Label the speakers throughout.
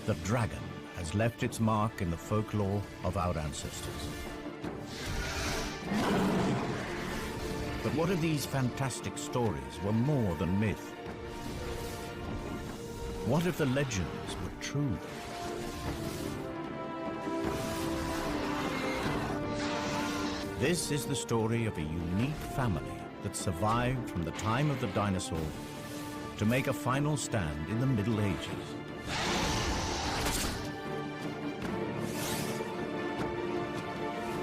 Speaker 1: The dragon has left its mark in the folklore of our ancestors. But what if these fantastic stories were more than myth? What if the legends were true? This is the story of a unique family that survived from the time of the dinosaur to make a final stand in the Middle Ages.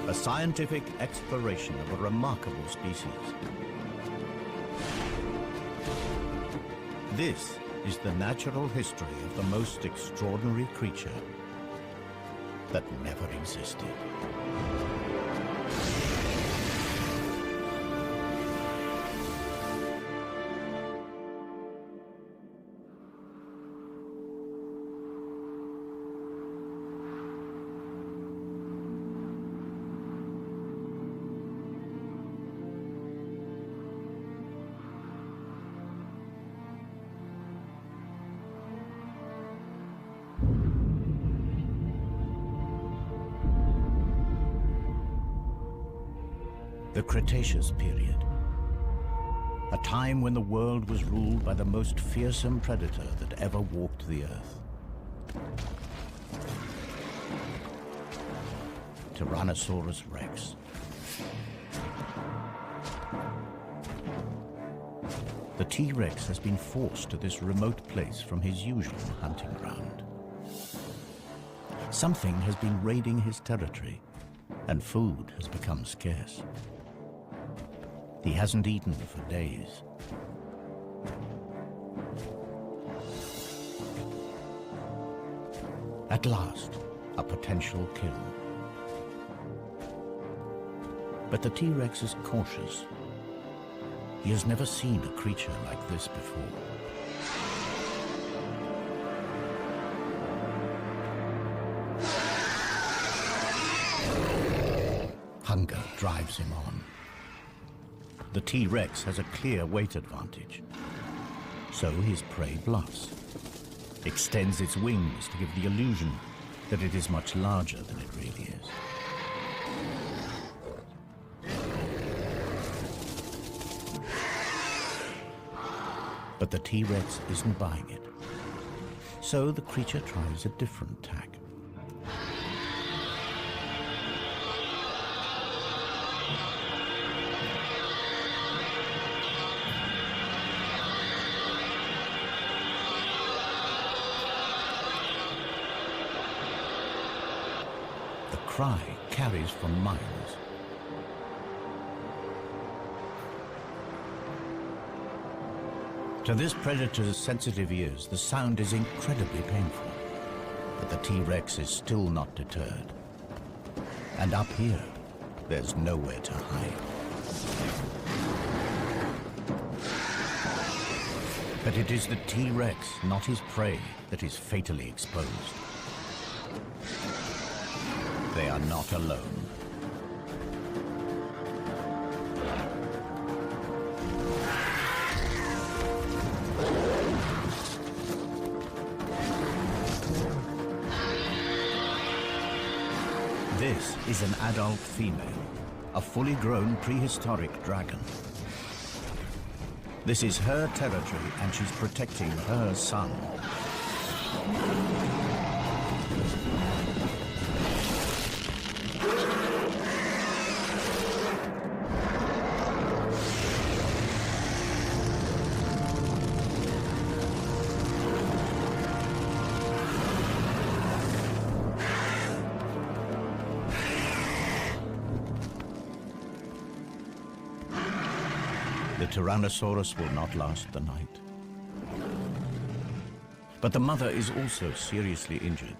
Speaker 1: A scientific exploration of a remarkable species. This is the natural history of the most extraordinary creature that never existed. The Cretaceous period, a time when the world was ruled by the most fearsome predator that ever walked the earth. Tyrannosaurus Rex. The T-Rex has been forced to this remote place from his usual hunting ground. Something has been raiding his territory, and food has become scarce. He hasn't eaten for days. At last, a potential kill. But the T-Rex is cautious. He has never seen a creature like this before. Hunger drives him on. The T-Rex has a clear weight advantage. So his prey bluffs, extends its wings to give the illusion that it is much larger than it really is. But the T-Rex isn't buying it. So the creature tries a different tack. The cry carries for miles. To this predator's sensitive ears, the sound is incredibly painful. But the T-Rex is still not deterred. And up here, there's nowhere to hide. But it is the T-Rex, not his prey, that is fatally exposed. They are not alone. This is an adult female, a fully grown prehistoric dragon. This is her territory and she's protecting her son. The Tyrannosaurus will not last the night. But the mother is also seriously injured.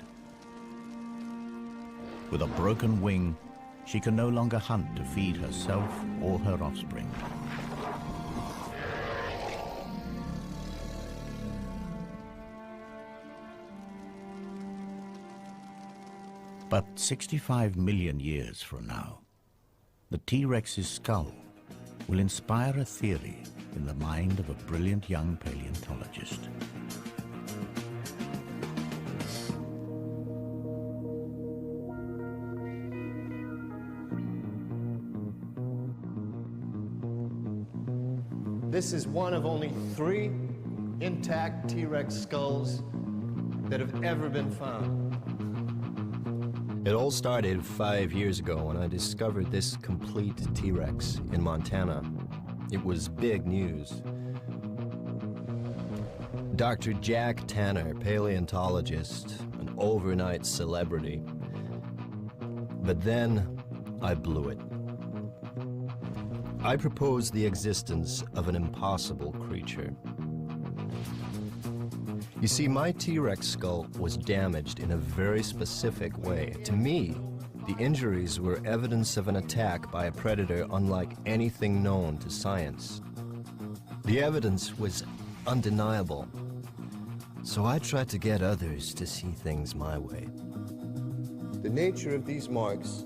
Speaker 1: With a broken wing, she can no longer hunt to feed herself or her offspring. But 65 million years from now, the T-Rex's skull will inspire a theory in the mind of a brilliant young paleontologist.
Speaker 2: This is one of only 3 intact T-Rex skulls that have ever been found.
Speaker 3: It all started 5 years ago when I discovered this complete T-Rex in Montana. It was big news. Dr. Jack Tanner, paleontologist, an overnight celebrity. But then I blew it. I proposed the existence of an impossible creature. You see, my T-Rex skull was damaged in a very specific way. To me, the injuries were evidence of an attack by a predator unlike anything known to science. The evidence was undeniable. So I tried to get others to see things my way.
Speaker 2: The nature of these marks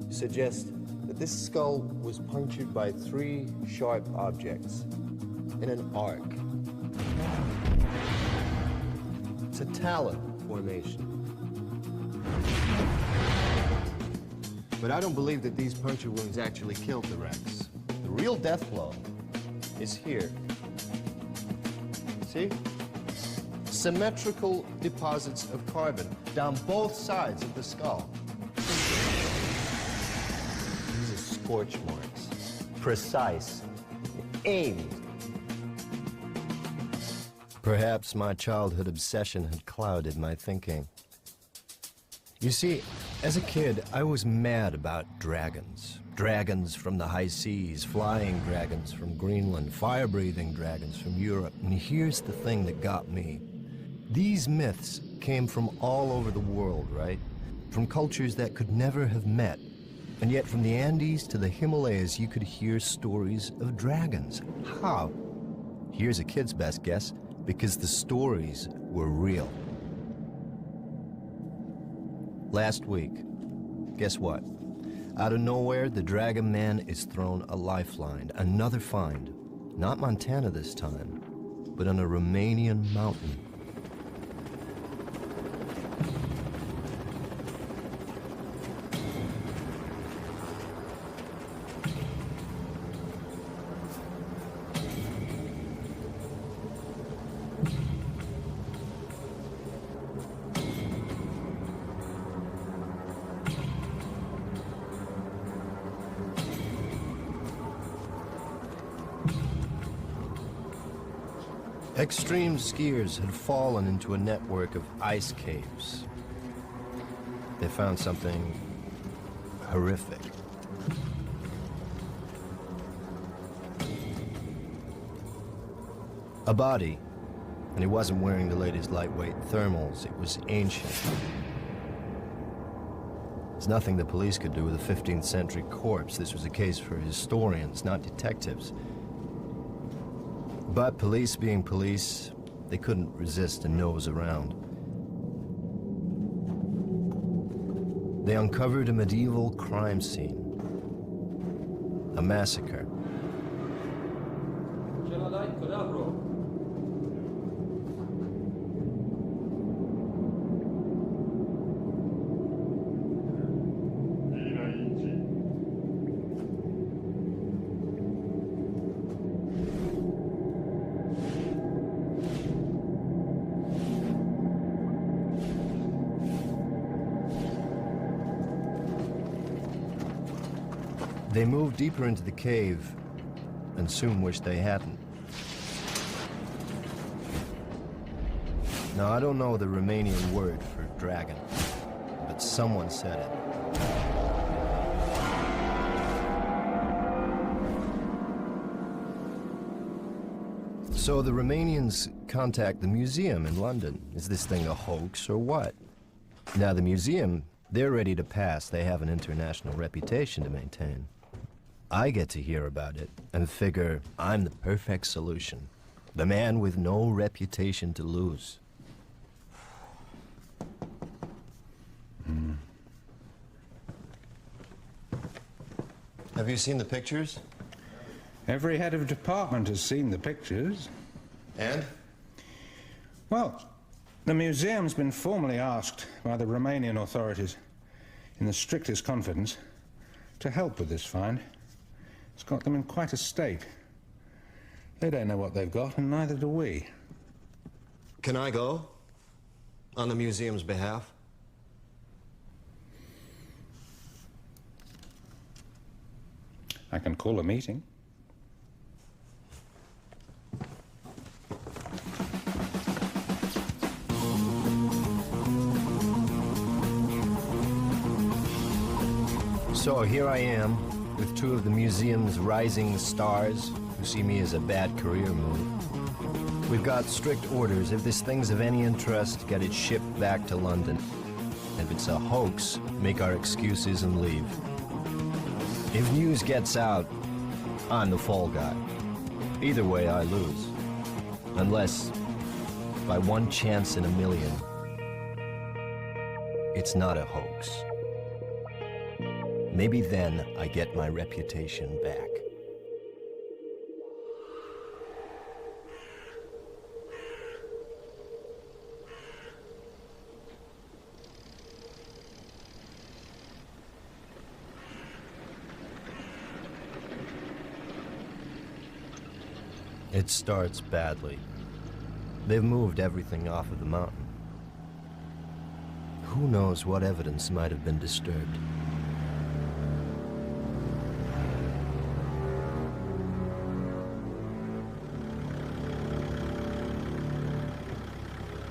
Speaker 2: suggests that this skull was punctured by 3 sharp objects in an arc. It's a talon formation. But I don't believe that these puncture wounds actually killed the Rex. The real death blow is here. See? Symmetrical deposits of carbon down both sides of the skull. These are scorch marks. Precise. Aimed.
Speaker 3: Perhaps my childhood obsession had clouded my thinking. You see, as a kid, I was mad about dragons. Dragons from the high seas, flying dragons from Greenland, fire-breathing dragons from Europe. And here's the thing that got me. These myths came from all over the world, right? From cultures that could never have met. And yet from the Andes to the Himalayas, you could hear stories of dragons. How? Here's a kid's best guess, because the stories were real. Last week, guess what? Out of nowhere, the Dragon Man is thrown a lifeline, another find. Not Montana this time, but on a Romanian mountain. Extreme skiers had fallen into a network of ice caves. They found something horrific. A body, and he wasn't wearing the latest lightweight thermals. It was ancient. There's nothing the police could do with a 15th century corpse. This was a case for historians, not detectives. But police being police, they couldn't resist a nose around. They uncovered a medieval crime scene. A massacre. They moved deeper into the cave and soon wished they hadn't. Now, I don't know the Romanian word for dragon, but someone said it. So the Romanians contact the museum in London. Is this thing a hoax or what? Now, the museum, they're ready to pass. They have an international reputation to maintain. I get to hear about it and figure I'm the perfect solution. The man with no reputation to lose. Have you seen the pictures?
Speaker 4: Every head of department has seen the pictures.
Speaker 3: And?
Speaker 4: Well, the museum's been formally asked by the Romanian authorities, in the strictest confidence, to help with this find. It's got them in quite a state. They don't know what they've got, and neither do we.
Speaker 3: Can I go? On the museum's behalf?
Speaker 4: I can call a meeting.
Speaker 3: So here I am, with two of the museum's rising stars who see me as a bad career move. We've got strict orders. If this thing's of any interest, get it shipped back to London. If it's a hoax, make our excuses and leave. If news gets out, I'm the fall guy. Either way, I lose. Unless, by one chance in a million, it's not a hoax. Maybe then I get my reputation back. It starts badly. They've moved everything off of the mountain. Who knows what evidence might have been disturbed?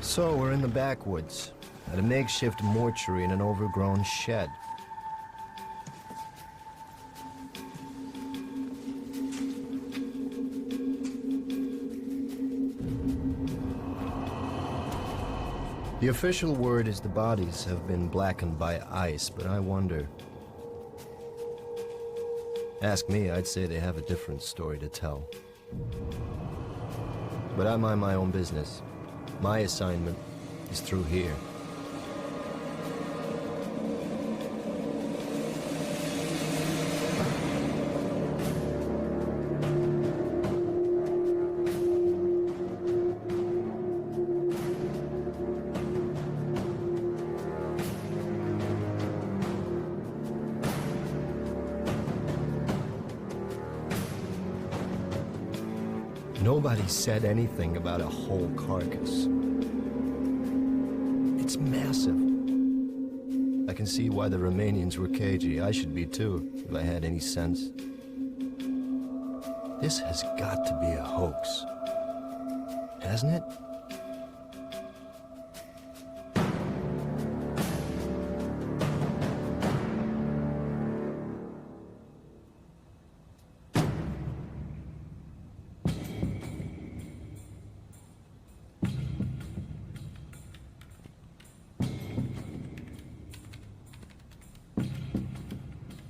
Speaker 3: So we're in the backwoods, at a makeshift mortuary in an overgrown shed. The official word is the bodies have been blackened by ice, but I wonder. Ask me, I'd say they have a different story to tell. But I mind my own business. My assignment is through here. Nobody said anything about a whole carcass. It's massive. I can see why the Romanians were cagey. I should be too, if I had any sense. This has got to be a hoax, hasn't it?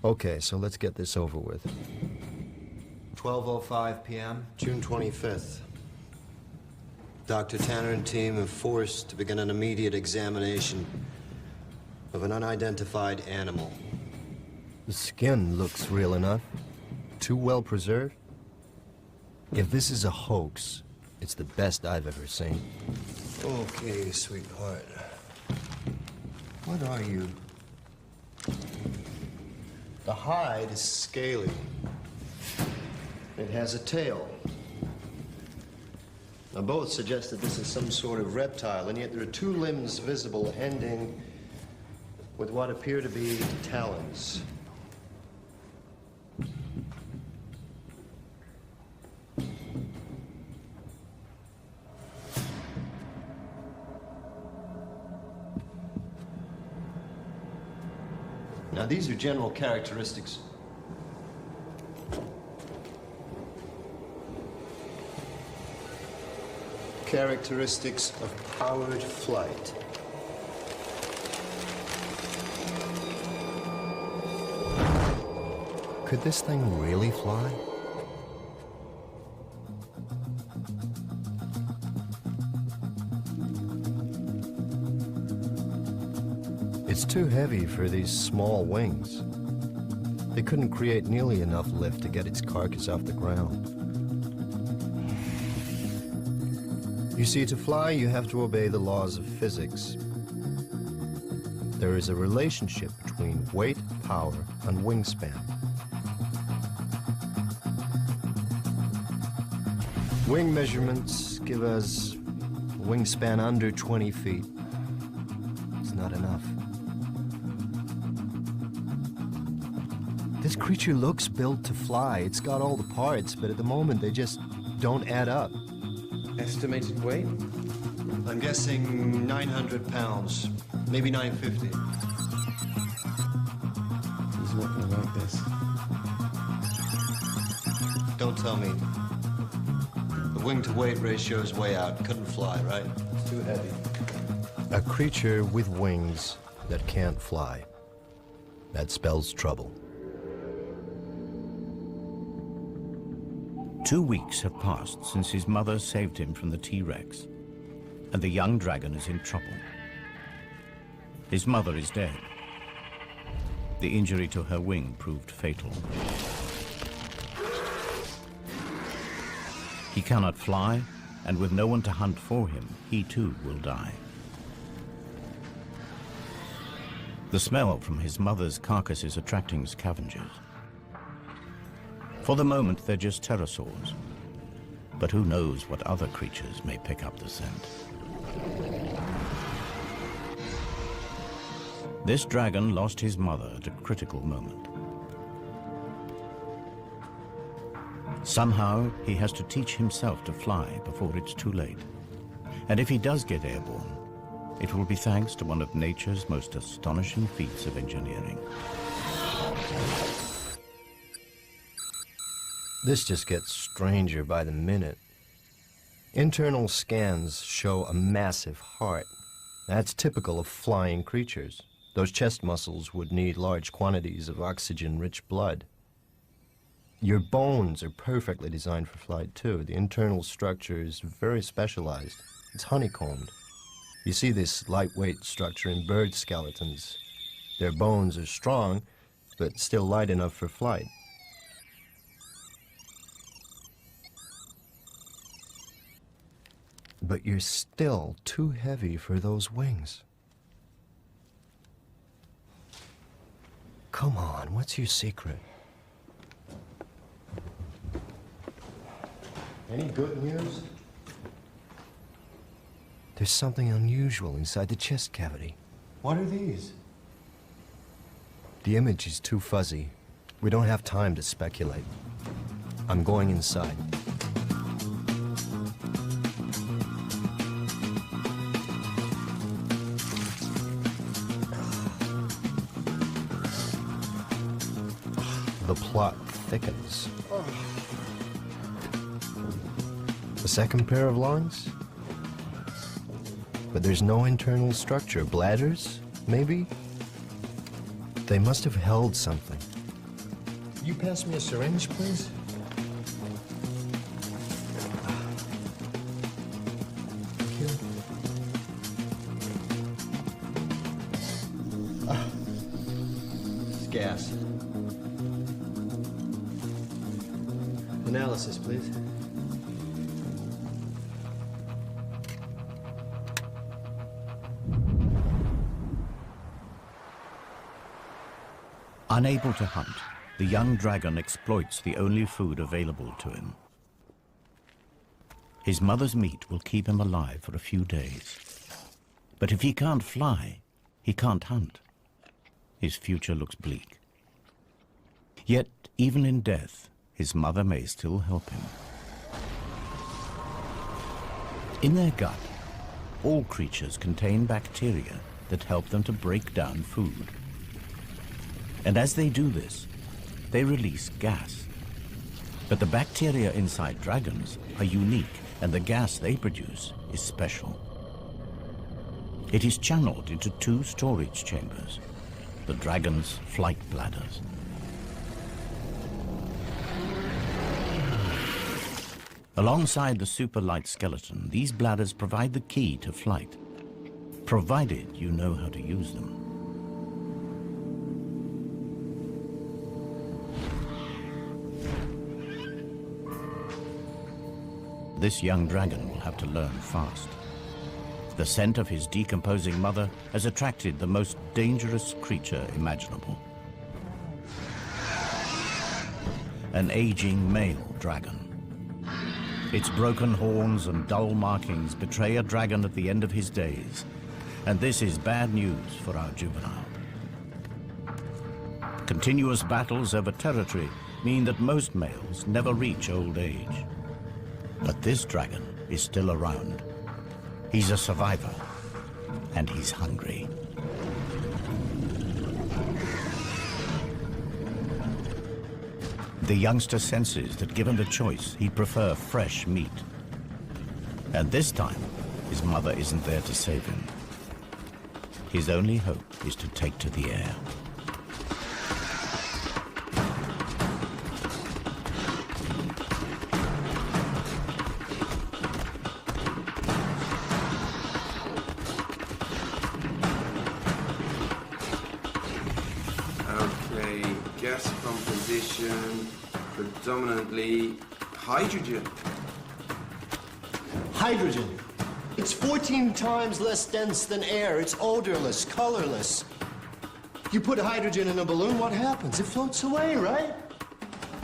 Speaker 3: Okay, so let's get this over with. 12:05 p.m., June 25th. Dr. Tanner and team are forced to begin an immediate examination of an unidentified animal. The skin looks real enough. Too well preserved. If this is a hoax, it's the best I've ever seen. Okay, sweetheart. What are you? The hide is scaly. It has a tail. Now, both suggest that this is some sort of reptile, and yet there are two limbs visible ending with what appear to be talons. Now, these are general characteristics. Characteristics of powered flight. Could this thing really fly? It's too heavy for these small wings. They couldn't create nearly enough lift to get its carcass off the ground. You see, to fly, you have to obey the laws of physics. There is a relationship between weight, power, and wingspan. Wing measurements give us a wingspan under 20 feet. It's not enough. This creature looks built to fly. It's got all the parts, but at the moment they just don't add up.
Speaker 2: Estimated weight?
Speaker 3: I'm guessing 900 pounds, maybe 950.
Speaker 2: He's not gonna like this.
Speaker 3: Don't tell me. The wing-to-weight ratio is way out. Couldn't fly, right?
Speaker 2: It's too heavy.
Speaker 3: A creature with wings that can't fly. That spells trouble.
Speaker 1: 2 weeks have passed since his mother saved him from the T-Rex, and the young dragon is in trouble. His mother is dead. The injury to her wing proved fatal. He cannot fly, and with no one to hunt for him, he too will die. The smell from his mother's carcass is attracting scavengers. For the moment, they're just pterosaurs. But who knows what other creatures may pick up the scent. This dragon lost his mother at a critical moment. Somehow, he has to teach himself to fly before it's too late. And if he does get airborne, it will be thanks to one of nature's most astonishing feats of engineering.
Speaker 3: This just gets stranger by the minute. Internal scans show a massive heart. That's typical of flying creatures. Those chest muscles would need large quantities of oxygen-rich blood. Your bones are perfectly designed for flight, too. The internal structure is very specialized. It's honeycombed. You see this lightweight structure in bird skeletons. Their bones are strong, but still light enough for flight. But you're still too heavy for those wings. Come on, what's your secret? Any good news? There's something unusual inside the chest cavity.
Speaker 2: What are these?
Speaker 3: The image is too fuzzy. We don't have time to speculate. I'm going inside. The plot thickens. A second pair of lungs? But there's no internal structure. Bladders, maybe? They must have held something. You pass me a syringe, please? Thank you. It's gas. Analysis, please.
Speaker 1: Unable to hunt, the young dragon exploits the only food available to him. His mother's meat will keep him alive for a few days. But if he can't fly, he can't hunt. His future looks bleak. Yet, even in death, his mother may still help him. In their gut, all creatures contain bacteria that help them to break down food. And as they do this, they release gas. But the bacteria inside dragons are unique, and the gas they produce is special. It is channeled into 2 storage chambers, the dragon's flight bladders. Alongside the super light skeleton, these bladders provide the key to flight, provided you know how to use them. This young dragon will have to learn fast. The scent of his decomposing mother has attracted the most dangerous creature imaginable. An aging male dragon. Its broken horns and dull markings betray a dragon at the end of his days, and this is bad news for our juvenile. Continuous battles over territory mean that most males never reach old age. But this dragon is still around. He's a survivor, and he's hungry. The youngster senses that given the choice, he'd prefer fresh meat. And this time, his mother isn't there to save him. His only hope is to take to the air.
Speaker 5: Okay, gas composition, predominantly hydrogen.
Speaker 2: Hydrogen. It's 14 times less dense than air. It's odorless, colorless. You put hydrogen in a balloon, what happens? It floats away, right?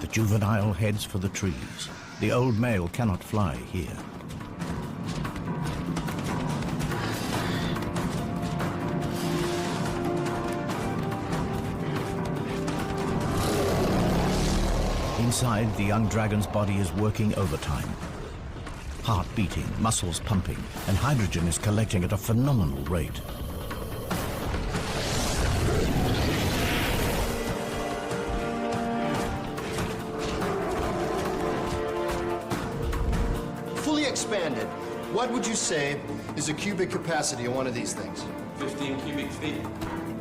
Speaker 1: The juvenile heads for the trees. The old male cannot fly here. Inside, the young dragon's body is working overtime. Heart beating, muscles pumping, and hydrogen is collecting at a phenomenal rate.
Speaker 2: Fully expanded. What would you say is the cubic capacity of one of these things?
Speaker 5: 15 cubic feet.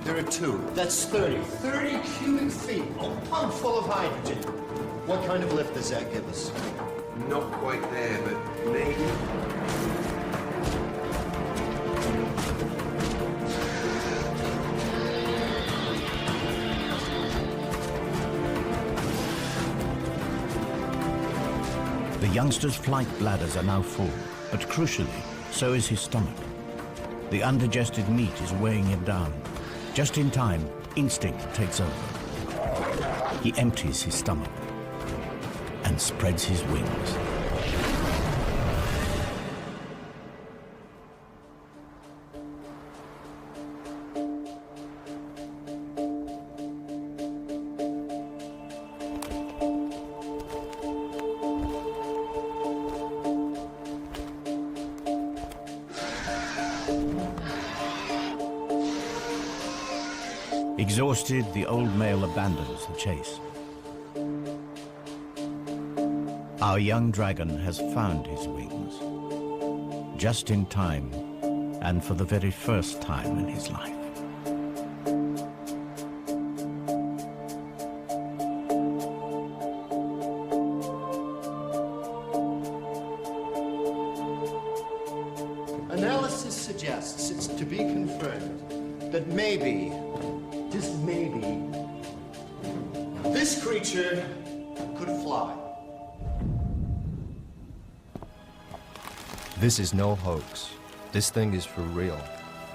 Speaker 2: There are two. That's 30. 30 cubic feet, a pump full of hydrogen. What kind of lift does that give us?
Speaker 5: Not quite there, but maybe.
Speaker 1: The youngster's flight bladders are now full, but crucially, so is his stomach. The undigested meat is weighing him down. Just in time, instinct takes over. He empties his stomach and spreads his wings. Exhausted, the old male abandons the chase. Our young dragon has found his wings, just in time, and for the very first time in his life.
Speaker 2: Analysis suggests, it's to be confirmed, that maybe, just maybe, this creature could fly.
Speaker 3: This is no hoax. This thing is for real.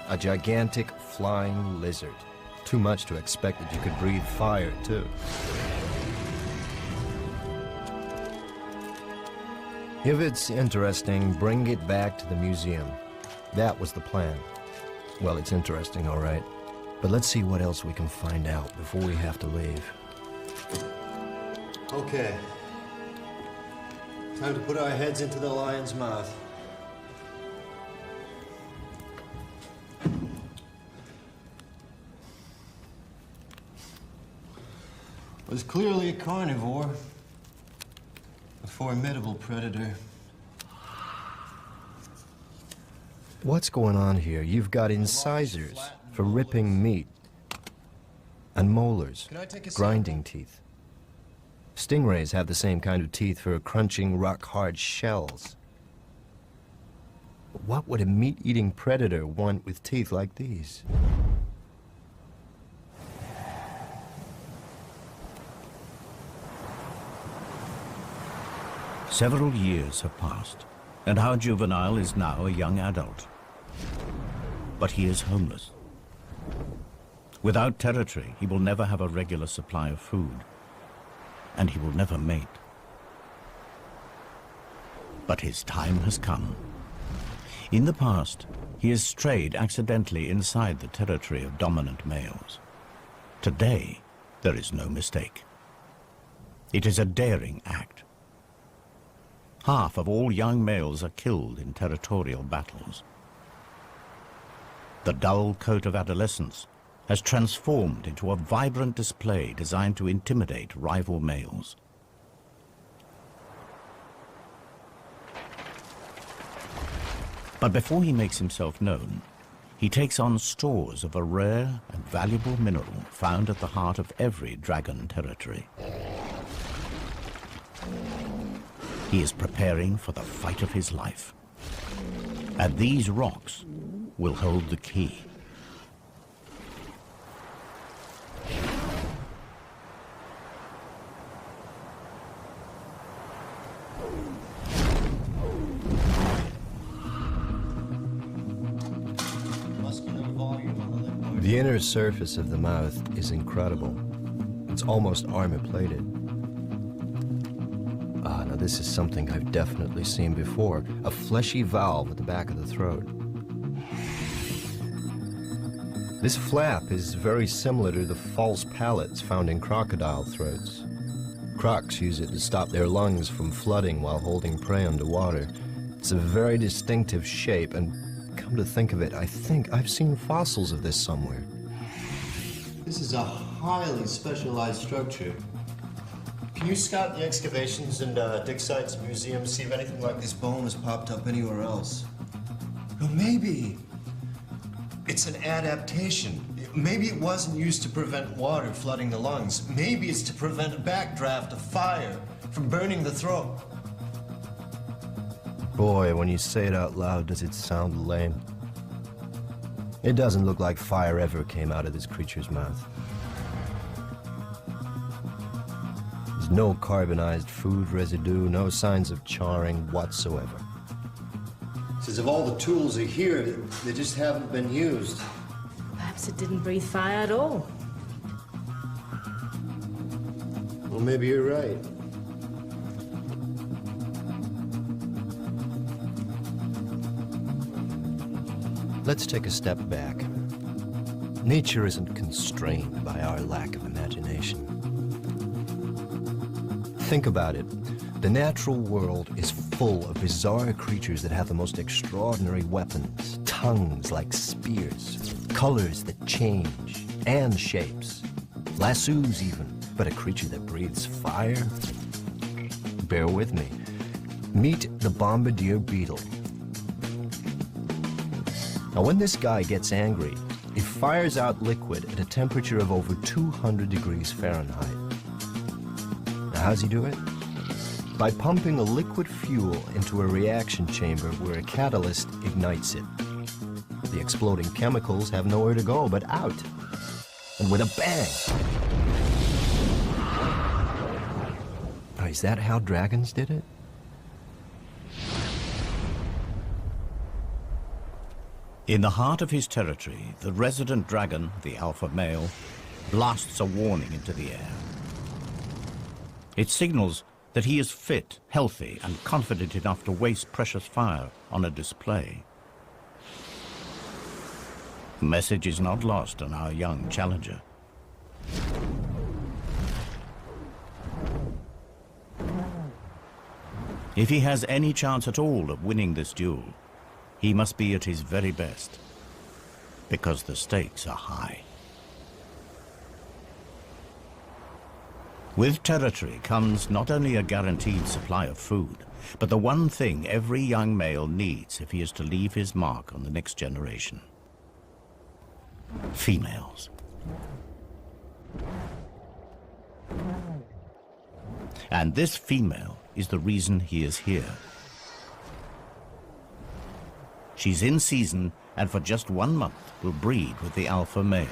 Speaker 3: A gigantic flying lizard. Too much to expect that you could breathe fire, too. If it's interesting, bring it back to the museum. That was the plan. Well, it's interesting, all right. But let's see what else we can find out before we have to leave.
Speaker 2: Okay. Time to put our heads into the lion's mouth. Was clearly a carnivore, a formidable predator.
Speaker 3: What's going on here? You've got incisors for ripping meat, and molars,
Speaker 2: Can I take a
Speaker 3: grinding teeth. Stingrays have the same kind of teeth for crunching rock-hard shells. What would a meat-eating predator want with teeth like these?
Speaker 1: Several years have passed, and our juvenile is now a young adult. But he is homeless. Without territory, he will never have a regular supply of food, and he will never mate. But his time has come. In the past, he has strayed accidentally inside the territory of dominant males. Today, there is no mistake. It is a daring act. Half of all young males are killed in territorial battles. The dull coat of adolescence has transformed into a vibrant display designed to intimidate rival males. But before he makes himself known, he takes on stores of a rare and valuable mineral found at the heart of every dragon territory. He is preparing for the fight of his life. And these rocks will hold the key.
Speaker 3: The inner surface of the mouth is incredible. It's almost armor-plated. Now this is something I've definitely seen before. A fleshy valve at the back of the throat. This flap is very similar to the false palates found in crocodile throats. Crocs use it to stop their lungs from flooding while holding prey underwater. It's a very distinctive shape, and come to think of it, I think I've seen fossils of this somewhere.
Speaker 2: This is a highly specialized structure. Can you scout the excavations and dig sites, museums, see if anything like this bone has popped up anywhere else? Well, maybe it's an adaptation. Maybe it wasn't used to prevent water flooding the lungs. Maybe it's to prevent a backdraft of fire from burning the throat.
Speaker 3: Boy, when you say it out loud, does it sound lame. It doesn't look like fire ever came out of this creature's mouth. There's no carbonized food residue, no signs of charring whatsoever.
Speaker 2: It's as if all the tools are here, they just haven't been used.
Speaker 6: Perhaps it didn't breathe fire at all.
Speaker 2: Well, maybe you're right.
Speaker 3: Let's take a step back. Nature isn't constrained by our lack of imagination. Think about it. The natural world is full of bizarre creatures that have the most extraordinary weapons, tongues like spears, colors that change, and shapes. Lassos even, but a creature that breathes fire? Bear with me. Meet the bombardier beetle. Now, when this guy gets angry, he fires out liquid at a temperature of over 200 degrees Fahrenheit. Now, how's he do it? By pumping a liquid fuel into a reaction chamber where a catalyst ignites it. The exploding chemicals have nowhere to go but out, and with a bang. Now, is that how dragons did it?
Speaker 1: In the heart of his territory, the resident dragon, the alpha male, blasts a warning into the air. It signals that he is fit, healthy, and confident enough to waste precious fire on a display. The message is not lost on our young challenger. If he has any chance at all of winning this duel, he must be at his very best, because the stakes are high. With territory comes not only a guaranteed supply of food, but the one thing every young male needs if he is to leave his mark on the next generation: females. And this female is the reason he is here. She's in season, and for just 1 month will breed with the alpha male.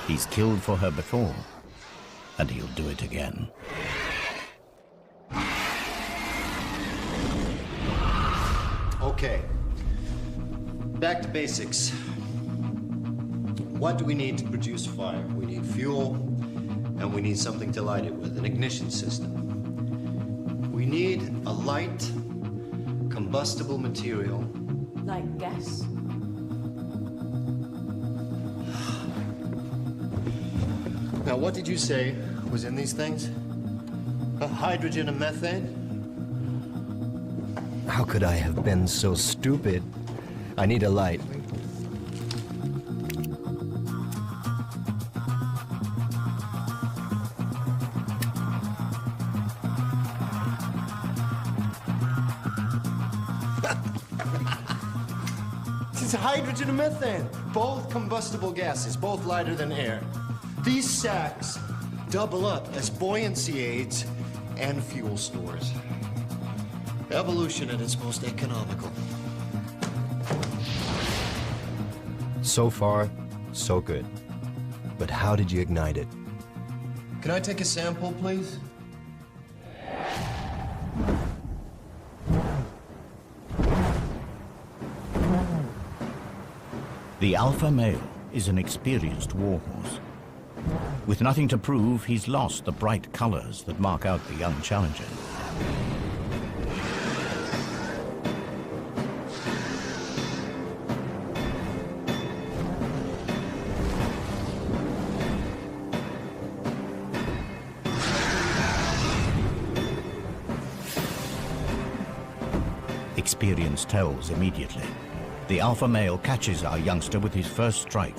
Speaker 1: He's killed for her before, and he'll do it again.
Speaker 2: Okay, back to basics. What do we need to produce fire? We need fuel, and we need something to light it with, an ignition system. need a light, combustible material.
Speaker 6: Like gas?
Speaker 2: Now, what did you say was in these things? Hydrogen and methane?
Speaker 3: How could I have been so stupid? I need a light.
Speaker 2: It's hydrogen and methane, both combustible gases, both lighter than air. These sacks double up as buoyancy aids and fuel stores. Evolution at its most economical.
Speaker 3: So far, so good. But how did you ignite it?
Speaker 2: Can I take a sample, please?
Speaker 1: The alpha male is an experienced warhorse. With nothing to prove, he's lost the bright colors that mark out the young challenger. Experience tells immediately. The alpha male catches our youngster with his first strike.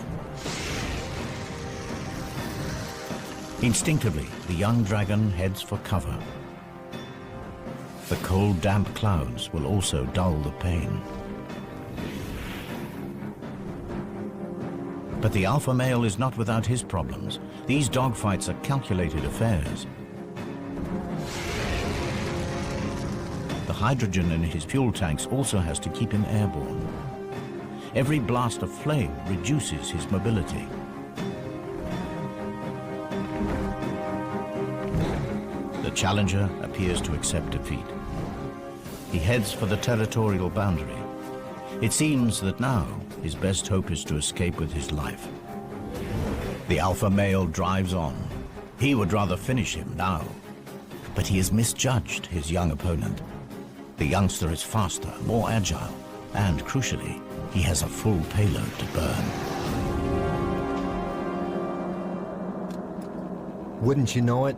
Speaker 1: Instinctively, the young dragon heads for cover. The cold, damp clouds will also dull the pain. But the alpha male is not without his problems. These dogfights are calculated affairs. The hydrogen in his fuel tanks also has to keep him airborne. Every blast of flame reduces his mobility. The challenger appears to accept defeat. He heads for the territorial boundary. It seems that now his best hope is to escape with his life. The alpha male drives on. He would rather finish him now. But he has misjudged his young opponent. The youngster is faster, more agile, and crucially, he has a full payload to burn.
Speaker 3: Wouldn't you know it?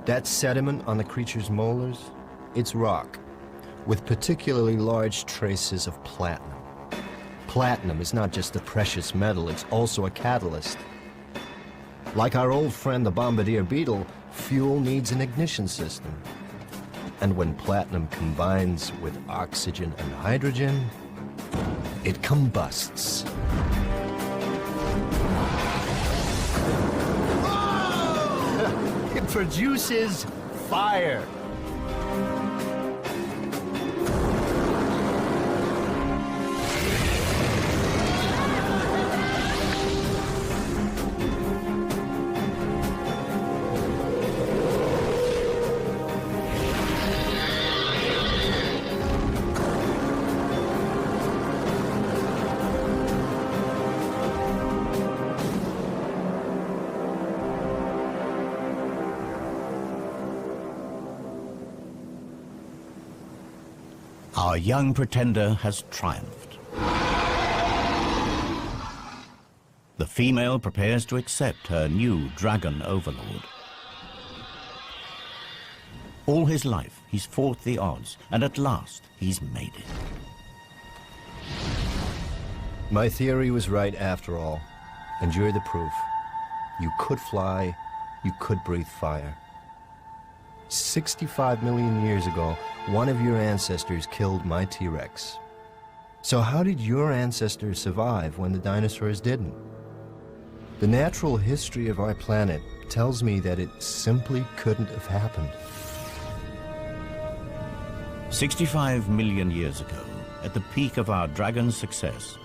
Speaker 3: That sediment on the creature's molars, it's rock, with particularly large traces of platinum. Platinum is not just a precious metal, it's also a catalyst. Like our old friend the bombardier beetle, fuel needs an ignition system. And when platinum combines with oxygen and hydrogen, it combusts. It produces fire.
Speaker 1: Our young pretender has triumphed. The female prepares to accept her new dragon overlord. All his life, he's fought the odds, and at last, he's made it.
Speaker 3: My theory was right after all, and you're the proof. You could fly, you could breathe fire. 65 million years ago, one of your ancestors killed my T-Rex. So how did your ancestors survive when the dinosaurs didn't? The natural history of our planet tells me that it simply couldn't have happened.
Speaker 1: 65 million years ago, at the peak of our dragon's success,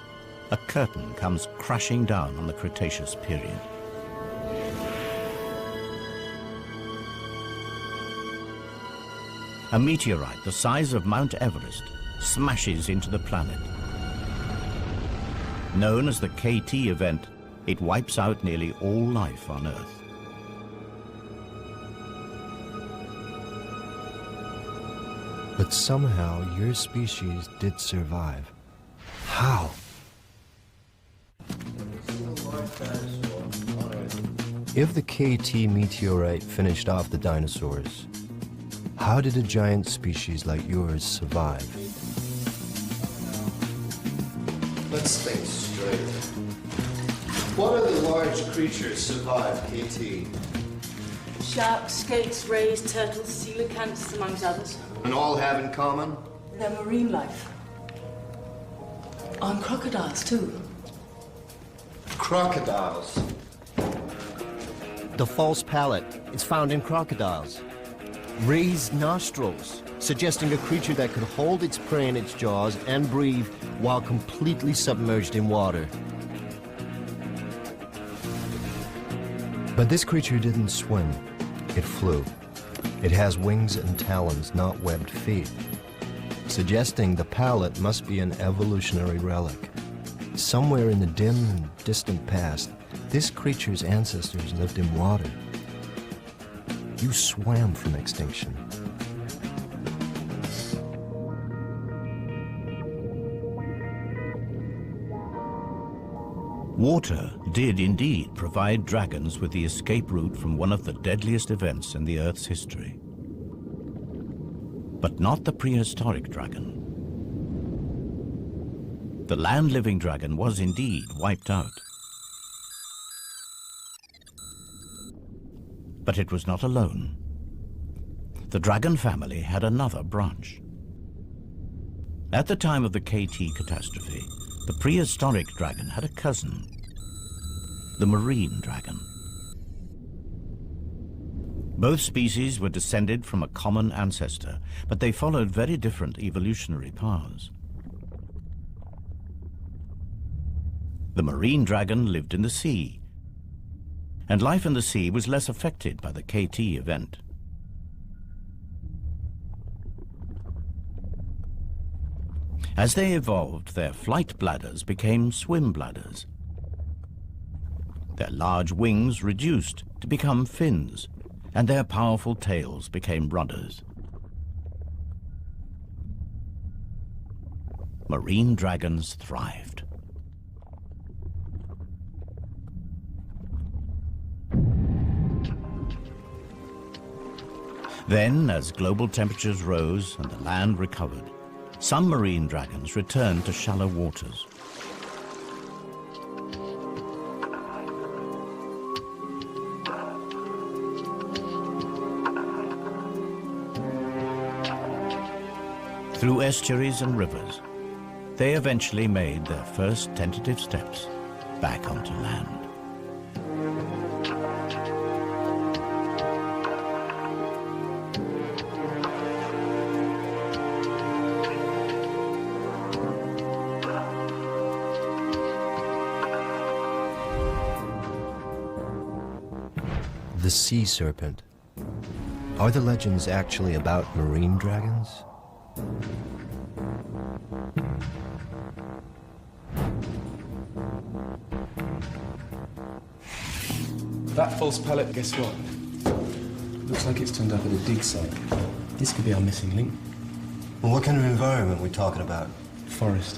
Speaker 1: a curtain comes crashing down on the Cretaceous period. A meteorite the size of Mount Everest smashes into the planet. Known as the KT event, it wipes out nearly all life on Earth.
Speaker 3: But somehow your species did survive. How? If the KT meteorite finished off the dinosaurs, how did a giant species like yours survive?
Speaker 2: Let's think straight. What other large creatures survive KT?
Speaker 6: Sharks, skates, rays, turtles, coelacanths, amongst others.
Speaker 2: And all have in common?
Speaker 6: Their marine life. On crocodiles, too.
Speaker 2: Crocodiles.
Speaker 3: The false palate is found in crocodiles. Raised nostrils, suggesting a creature that could hold its prey in its jaws and breathe while completely submerged in water. But this creature didn't swim. It flew. It has wings and talons, not webbed feet, suggesting the palate must be an evolutionary relic. Somewhere in the dim and distant past, this creature's ancestors lived in water. You swam from extinction.
Speaker 1: Water did indeed provide dragons with the escape route from one of the deadliest events in the Earth's history. But not the prehistoric dragon. The land-living dragon was indeed wiped out. But it was not alone. The dragon family had another branch. At the time of the KT catastrophe, the prehistoric dragon had a cousin, the marine dragon. Both species were descended from a common ancestor, but they followed very different evolutionary paths. The marine dragon lived in the sea, and life in the sea was less affected by the KT event. As they evolved, their flight bladders became swim bladders. Their large wings reduced to become fins, and their powerful tails became rudders. Marine dragons thrived. Then, as global temperatures rose and the land recovered, some marine dragons returned to shallow waters. Through estuaries and rivers, they eventually made their first tentative steps back onto land.
Speaker 3: The sea serpent. Are the legends actually about marine dragons?
Speaker 7: That false palette, guess what? Looks like it's turned up at a dig site. This could be our missing link.
Speaker 2: Well, what kind of environment are we talking about?
Speaker 7: Forest.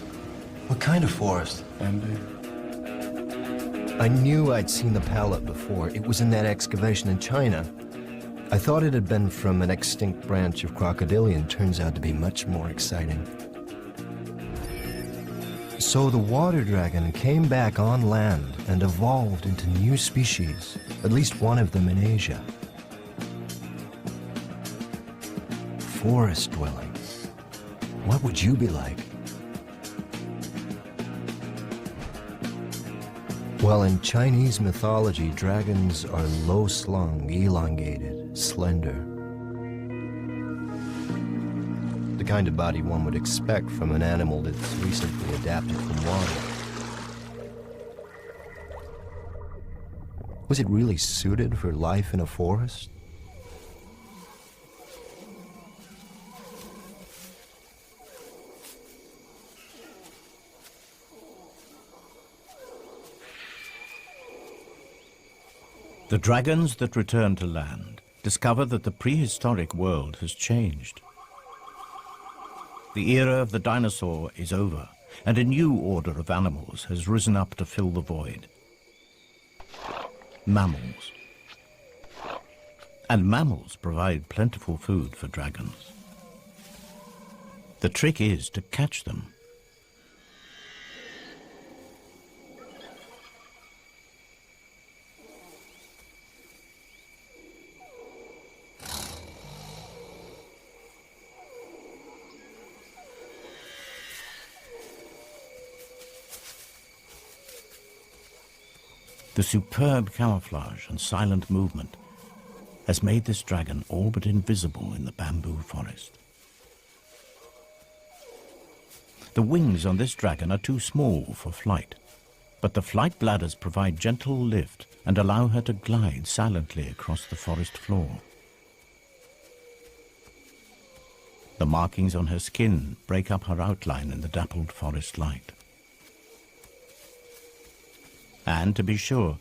Speaker 2: What kind of forest?
Speaker 7: Bamboo.
Speaker 3: I knew I'd seen the palette before. It was in that excavation in China. I thought it had been from an extinct branch of crocodilian. Turns out to be much more exciting. So the water dragon came back on land and evolved into new species, at least one of them in Asia. Forest dwelling. What would you be like? Well, in Chinese mythology, dragons are low-slung, elongated, slender. The kind of body one would expect from an animal that's recently adapted from water. Was it really suited for life in a forest?
Speaker 1: The dragons that return to land discover that the prehistoric world has changed. the era of the dinosaur is over, and a new order of animals has risen up to fill the void. Mammals. And mammals provide plentiful food for dragons. The trick is to catch them. The superb camouflage and silent movement has made this dragon all but invisible in the bamboo forest. The wings on this dragon are too small for flight, but the flight bladders provide gentle lift and allow her to glide silently across the forest floor. The markings on her skin break up her outline in the dappled forest light. And to be sure,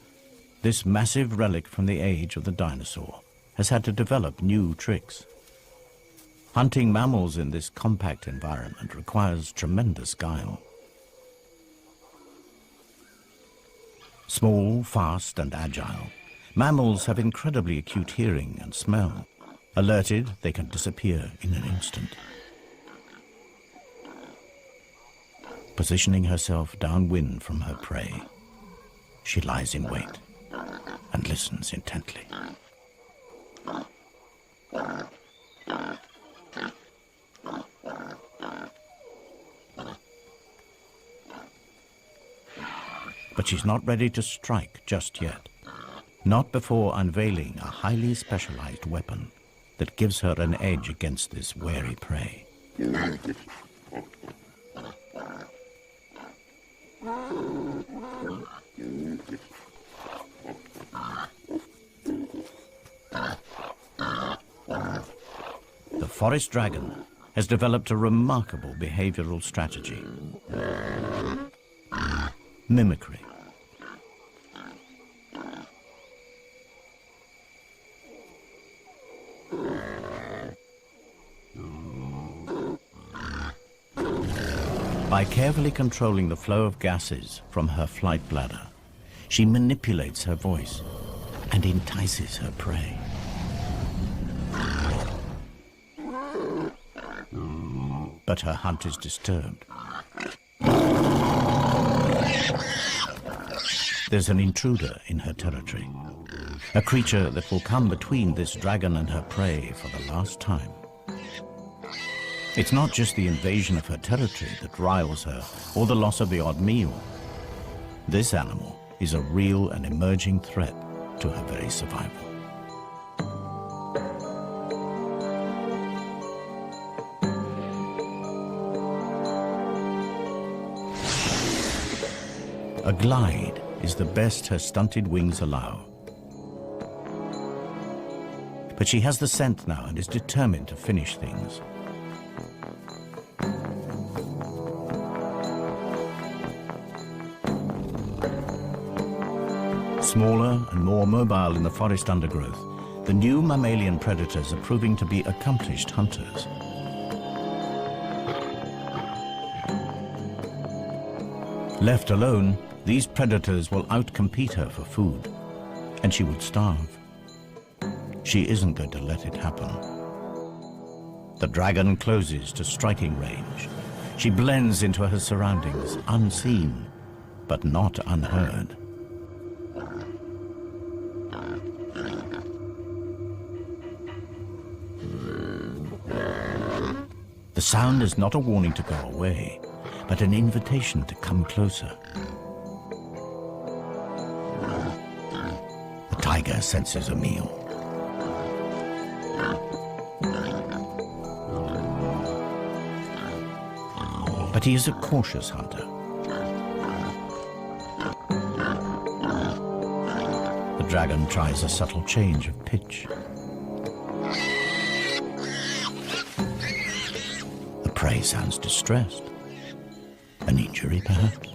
Speaker 1: this massive relic from the age of the dinosaur has had to develop new tricks. Hunting mammals in this compact environment requires tremendous guile. Small, fast, and agile, mammals have incredibly acute hearing and smell. Alerted, they can disappear in an instant. Positioning herself downwind from her prey, she lies in wait and listens intently. But she's not ready to strike just yet. Not before unveiling a highly specialized weapon that gives her an edge against this wary prey. The forest dragon has developed a remarkable behavioral strategy. Mimicry. By carefully controlling the flow of gases from her flight bladder, she manipulates her voice and entices her prey. But her hunt is disturbed. There's an intruder in her territory, a creature that will come between this dragon and her prey for the last time. It's not just the invasion of her territory that riles her, or the loss of the odd meal. This animal is a real and emerging threat to her very survival. A glide is the best her stunted wings allow. But she has the scent now and is determined to finish things. Smaller and more mobile in the forest undergrowth, the new mammalian predators are proving to be accomplished hunters. Left alone, these predators will outcompete her for food, and she would starve. She isn't going to let it happen. The dragon closes to striking range. She blends into her surroundings, unseen, but not unheard. The sound is not a warning to go away, but an invitation to come closer. The tiger senses a meal. But he is a cautious hunter. The dragon tries a subtle change of pitch. The prey sounds distressed. An injury, perhaps?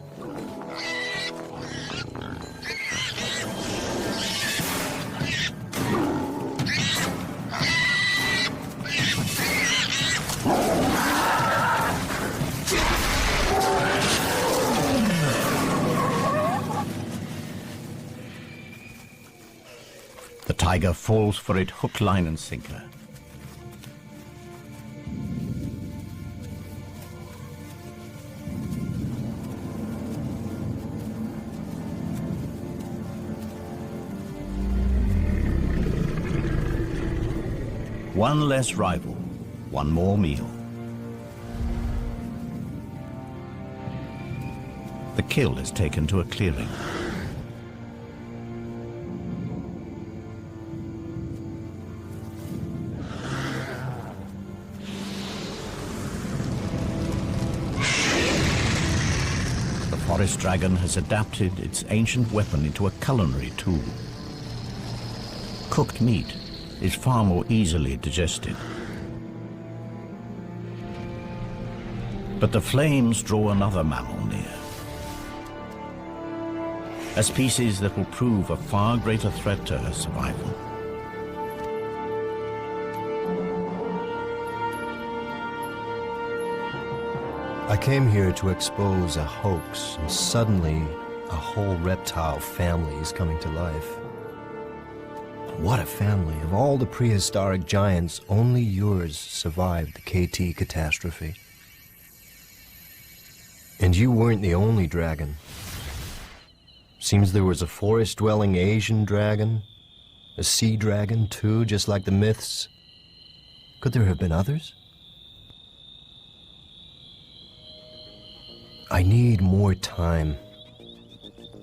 Speaker 1: tiger falls for it hook, line, and sinker. One less rival, one more meal. The kill is taken to a clearing. The forest dragon has adapted its ancient weapon into a culinary tool. Cooked meat is far more easily digested. But the flames draw another mammal near. A species that will prove a far greater threat to her survival.
Speaker 3: I came here to expose a hoax, and suddenly a whole reptile family is coming to life. What a family. Of all the prehistoric giants, only yours survived the KT catastrophe. And you weren't the only dragon. Seems there was a forest-dwelling Asian dragon, a sea dragon too, just like the myths. Could there have been others? I need more time.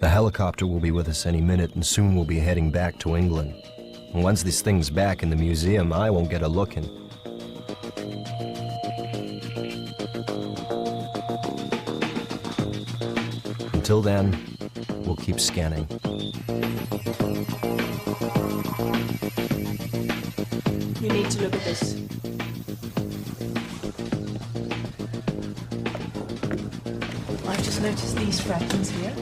Speaker 3: The helicopter will be with us any minute, and soon we'll be heading back to England. And once this thing's back in the museum, I won't get a look in. Until then, we'll keep scanning.
Speaker 6: You need to look at this. I've just noticed these fragments here.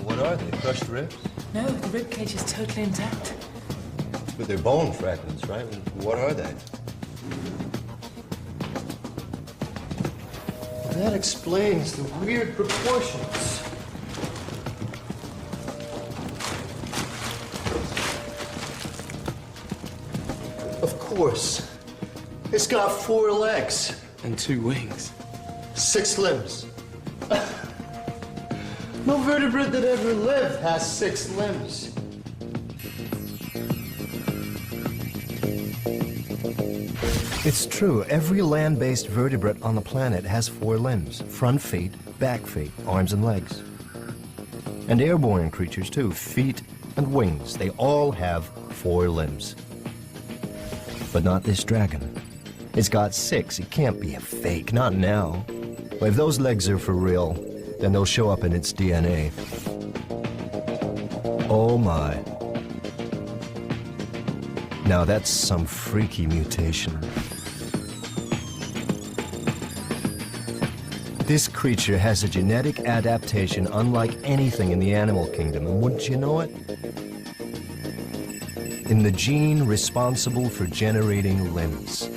Speaker 3: What are they? Crushed ribs?
Speaker 6: No, the rib cage is totally intact.
Speaker 3: But they're bone fragments, right? What are they?
Speaker 2: That explains the weird proportions. Of course. It's got 4 legs.
Speaker 7: And 2 wings.
Speaker 2: 6 limbs. No vertebrate that ever lived has 6 limbs.
Speaker 3: It's true. Every land-based vertebrate on the planet has 4 limbs. Front feet, back feet, arms and legs. And airborne creatures too. Feet and wings. They all have 4 limbs. But not this dragon. It's got 6. It can't be a fake. Not now. But if those legs are for real, then they'll show up in its DNA. Oh my. Now that's some freaky mutation. This creature has a genetic adaptation unlike anything in the animal kingdom, and wouldn't you know it? In the gene responsible for generating limbs.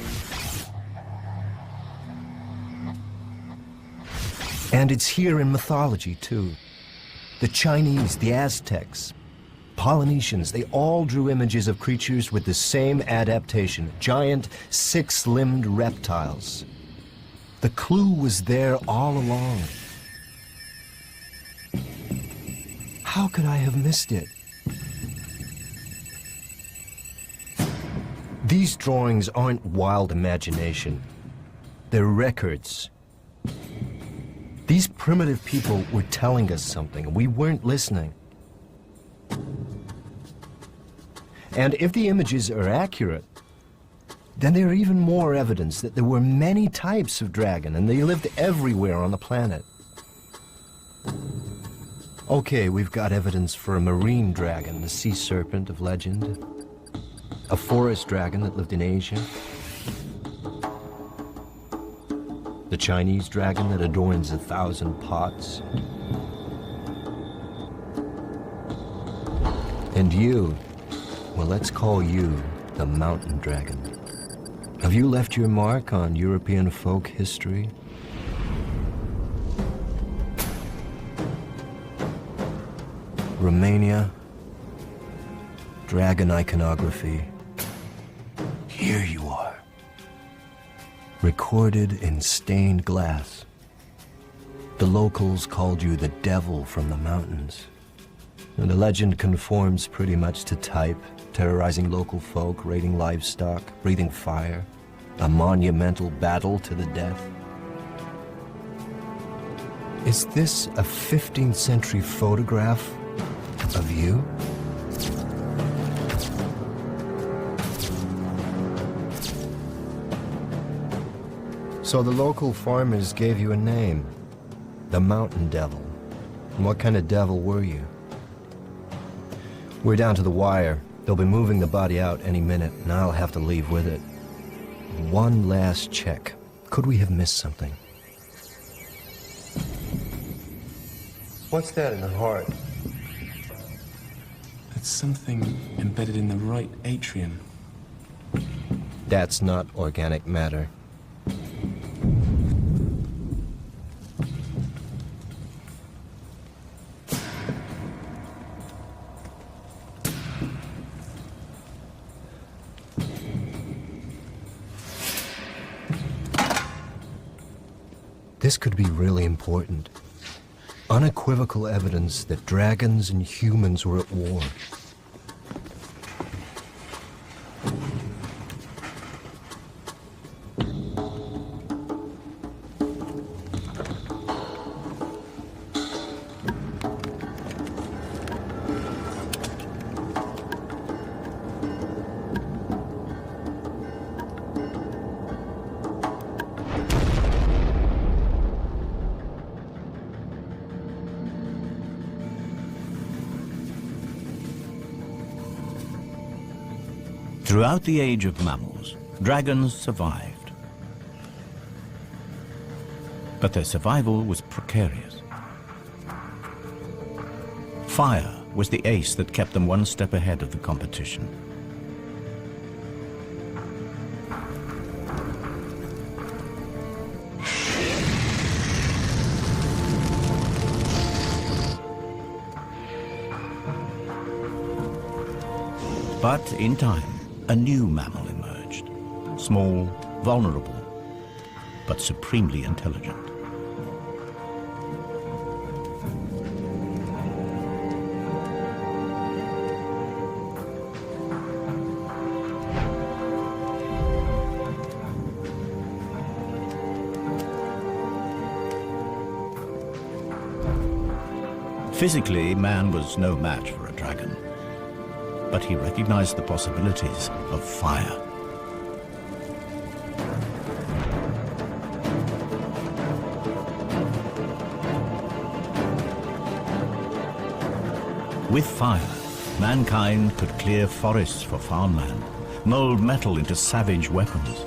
Speaker 3: And it's here in mythology, too. The Chinese, the Aztecs, Polynesians, they all drew images of creatures with the same adaptation, giant 6-limbed reptiles. The clue was there all along. How could I have missed it? These drawings aren't wild imagination. They're records. These primitive people were telling us something, and we weren't listening. And if the images are accurate, then there are even more evidence that there were many types of dragon, and they lived everywhere on the planet. Okay, we've got evidence for a marine dragon, the sea serpent of legend, a forest dragon that lived in Asia, the Chinese dragon that adorns 1,000 pots, and you, well, let's call you the mountain dragon. Have you left your mark on European folk history? Romania, dragon iconography. Here you are, recorded in stained glass. The locals called you the devil from the mountains. And the legend conforms pretty much to type, terrorizing local folk, raiding livestock, breathing fire, a monumental battle to the death. Is this a 15th century photograph of you? So the local farmers gave you a name, the Mountain Devil. And what kind of devil were you? We're down to the wire. They'll be moving the body out any minute, and I'll have to leave with it. One last check. Could we have missed something? What's that in the heart?
Speaker 7: That's something embedded in the right atrium.
Speaker 3: That's not organic matter. This could be really important. Unequivocal evidence that dragons and humans were at war.
Speaker 1: Throughout the age of mammals, dragons survived. But their survival was precarious. Fire was the ace that kept them one step ahead of the competition. But in time, a new mammal emerged. Small, vulnerable, but supremely intelligent. Physically, man was no match for a dragon. But he recognized the possibilities of fire. With fire, mankind could clear forests for farmland, mold metal into savage weapons.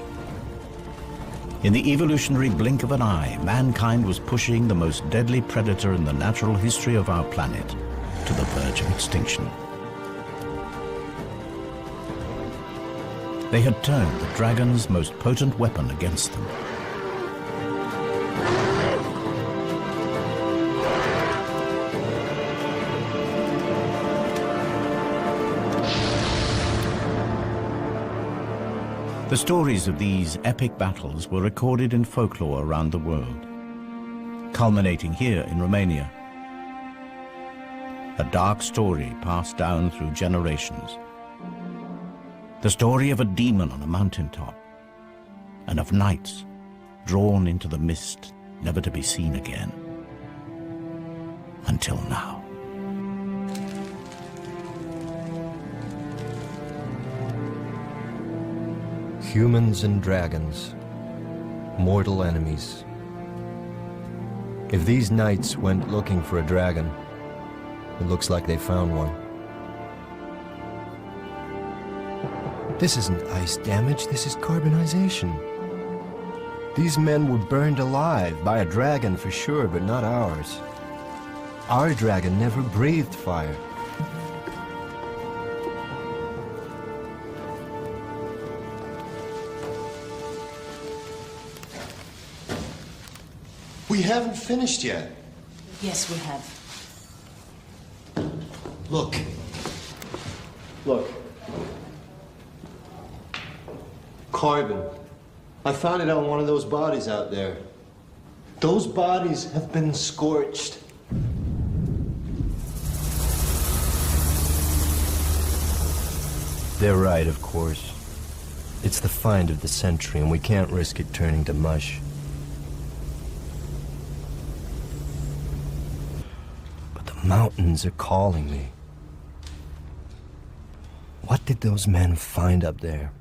Speaker 1: In the evolutionary blink of an eye, mankind was pushing the most deadly predator in the natural history of our planet to the verge of extinction. They had turned the dragon's most potent weapon against them. The stories of these epic battles were recorded in folklore around the world, culminating here in Romania. A dark story passed down through generations. The story of a demon on a mountaintop, and of knights drawn into the mist, never to be seen again. Until now.
Speaker 3: Humans and dragons, mortal enemies. If these knights went looking for a dragon, it looks like they found one. This isn't ice damage, this is carbonization. These men were burned alive by a dragon for sure, but not ours. Our dragon never breathed fire.
Speaker 2: We haven't finished yet.
Speaker 6: Yes, we have.
Speaker 2: Look. Look. Carbon. I found it on one of those bodies out there. Those bodies have been scorched.
Speaker 3: They're right, of course. It's the find of the century, and we can't risk it turning to mush. But the mountains are calling me. What did those men find up there?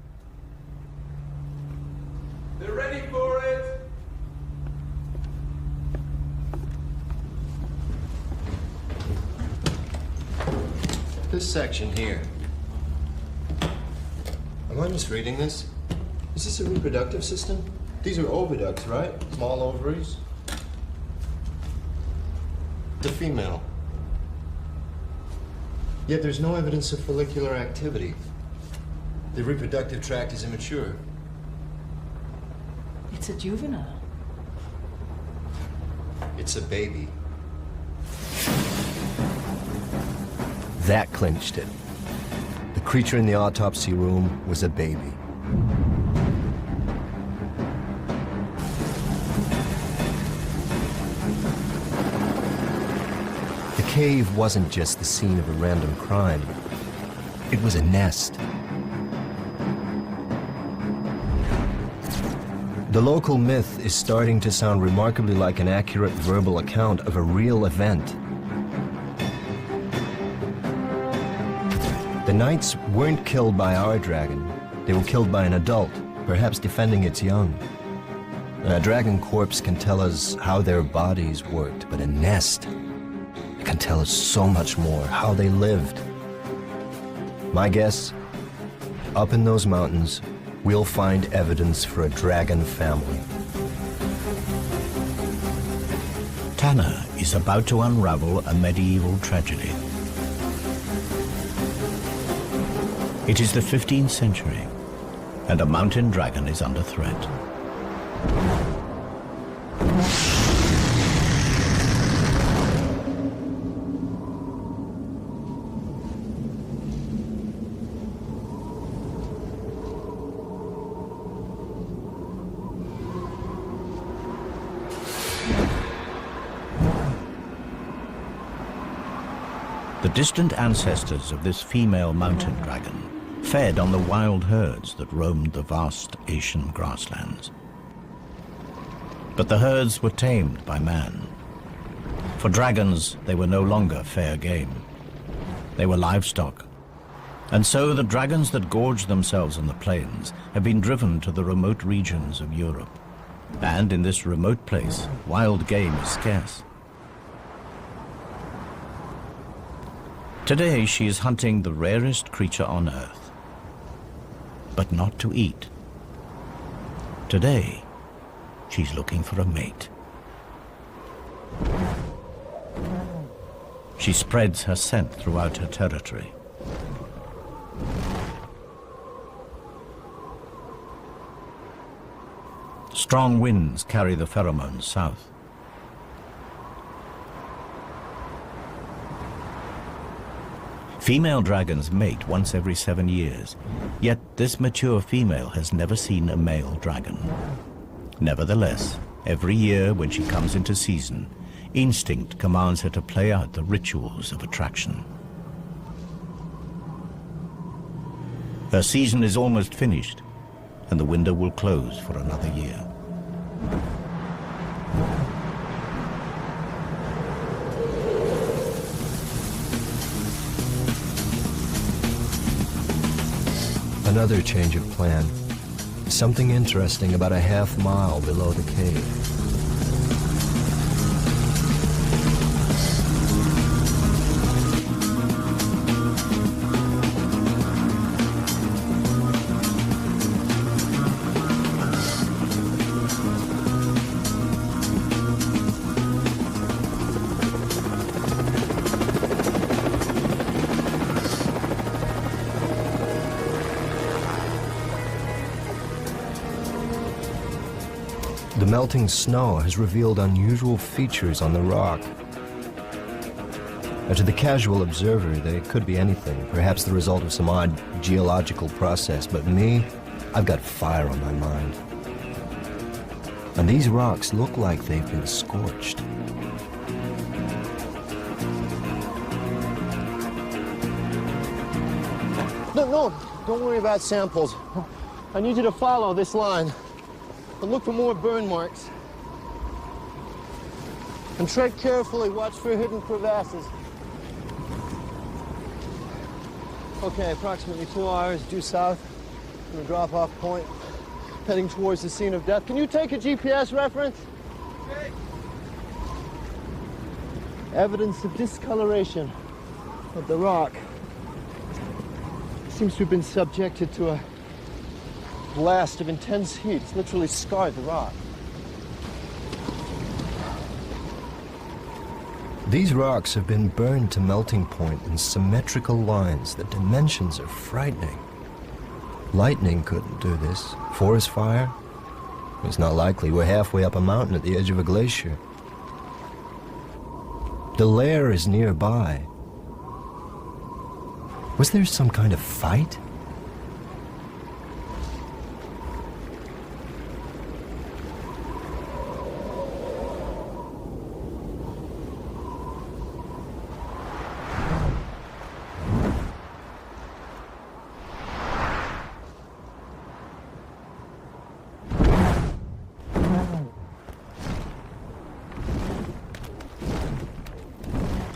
Speaker 5: They're ready for it!
Speaker 2: This section here. Am I misreading this? Is this a reproductive system? These are oviducts, right? Small ovaries. The female. Yet there's no evidence of follicular activity. The reproductive tract is immature.
Speaker 6: It's a juvenile.
Speaker 2: It's a baby.
Speaker 3: That clinched it. The creature in the autopsy room was a baby. The cave wasn't just the scene of a random crime. It was a nest. The local myth is starting to sound remarkably like an accurate verbal account of a real event. The knights weren't killed by our dragon. They were killed by an adult, perhaps defending its young. A dragon corpse can tell us how their bodies worked, but a nest can tell us so much more, how they lived. My guess, up in those mountains, we'll find evidence for a dragon family.
Speaker 1: Tanner is about to unravel a medieval tragedy. It is the 15th century, and a mountain dragon is under threat. The distant ancestors of this female mountain dragon fed on the wild herds that roamed the vast Asian grasslands. But the herds were tamed by man. For dragons, they were no longer fair game. They were livestock. And so the dragons that gorged themselves on the plains have been driven to the remote regions of Europe. And in this remote place, wild game is scarce. Today, she is hunting the rarest creature on Earth, but not to eat. Today, she's looking for a mate. She spreads her scent throughout her territory. Strong winds carry the pheromones south. Female dragons mate once every 7 years, yet this mature female has never seen a male dragon. Nevertheless, every year when she comes into season, instinct commands her to play out the rituals of attraction. Her season is almost finished, and the window will close for another year.
Speaker 3: Another change of plan. Something interesting about a half-mile below the cave. The melting snow has revealed unusual features on the rock. Now, to the casual observer, they could be anything, perhaps the result of some odd geological process, but me, I've got fire on my mind. And these rocks look like they've been scorched.
Speaker 2: No, don't worry about samples. I need you to follow this line and look for more burn marks. And tread carefully, watch for hidden crevasses. Okay, approximately 2 hours due south from the drop-off point, heading towards the scene of death. Can you take a GPS reference? Okay. Evidence of discoloration of the rock. Seems to have been subjected to a blast of intense heat. It's literally scarred the rock.
Speaker 3: These rocks have been burned to melting point in symmetrical lines. The dimensions are frightening. Lightning couldn't do this. Forest fire? It's not likely. We're halfway up a mountain at the edge of a glacier. The lair is nearby. Was there some kind of fight?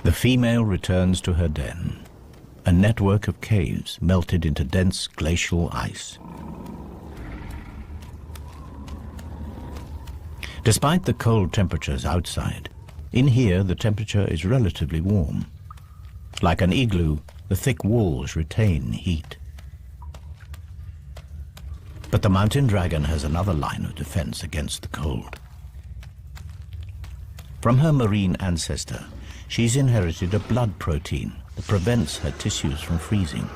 Speaker 1: The female returns to her den. A network of caves melted into dense glacial ice. Despite the cold temperatures outside, in here the temperature is relatively warm. Like an igloo, the thick walls retain heat. But the mountain dragon has another line of defense against the cold. From her marine ancestor, she's inherited a blood protein that prevents her tissues from freezing.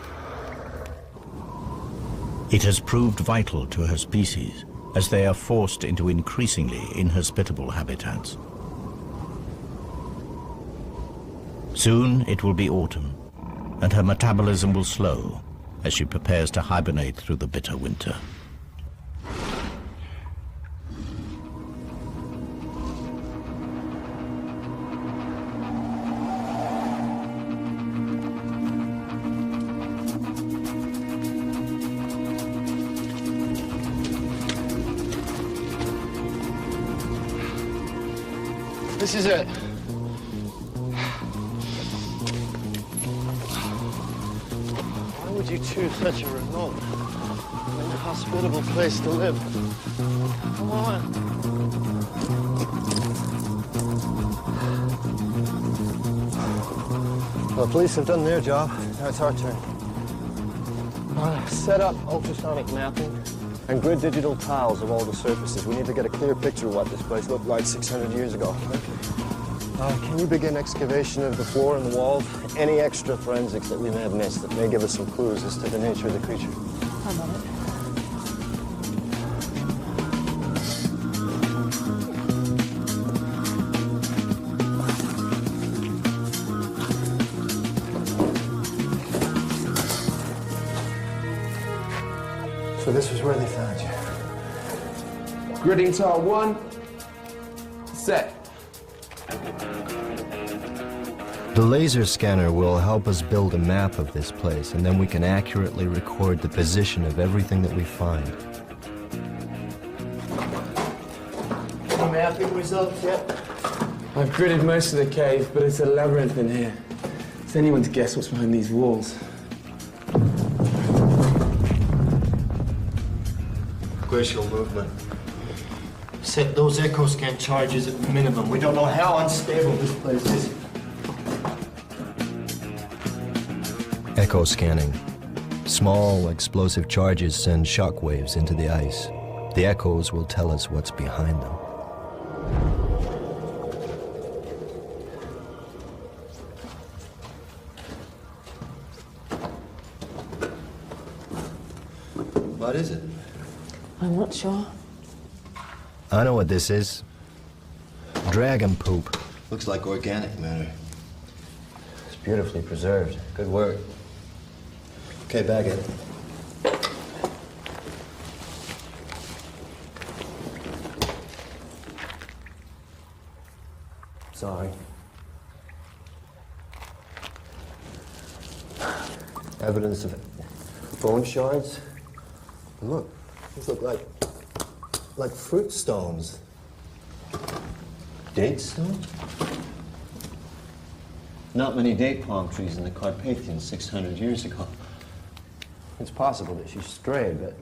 Speaker 1: It has proved vital to her species as they are forced into increasingly inhospitable habitats. Soon it will be autumn, and her metabolism will slow as she prepares to hibernate through the bitter winter.
Speaker 2: This is it. Why would you choose such a remote, inhospitable place to live? Come on. Well, the police have done their job. Now it's our turn. Set up ultrasonic mapping and grid digital tiles of all the surfaces. We need to get a clear picture of what this place looked like 600 years ago. Can you begin excavation of the floor and the walls? Any extra forensics that we may have missed that may give us some clues as to the nature of the creature?
Speaker 6: I'm on it.
Speaker 2: So this was where they found you.
Speaker 7: Gridding tile 1, set.
Speaker 3: The laser scanner will help us build a map of this place, and then we can accurately record the position of everything that we find.
Speaker 2: Any mapping results yet?
Speaker 7: I've gridded most of the cave, but it's a labyrinth in here. It's anyone's guess what's behind these walls.
Speaker 2: Glacial movement. Set those echo scan charges at minimum. We don't know how unstable this place is.
Speaker 3: Echo scanning. Small explosive charges send shock waves into the ice. The echoes will tell us what's behind them.
Speaker 2: What is it?
Speaker 6: I'm not sure.
Speaker 3: I know what this is. Dragon poop.
Speaker 2: Looks like organic matter.
Speaker 3: Beautifully preserved. Good work. Okay, bag it. Sorry. Evidence of bone shards. Look, these look like fruit stones. Date stone? Not many date palm trees in the Carpathians 600 years ago. It's possible that she strayed, but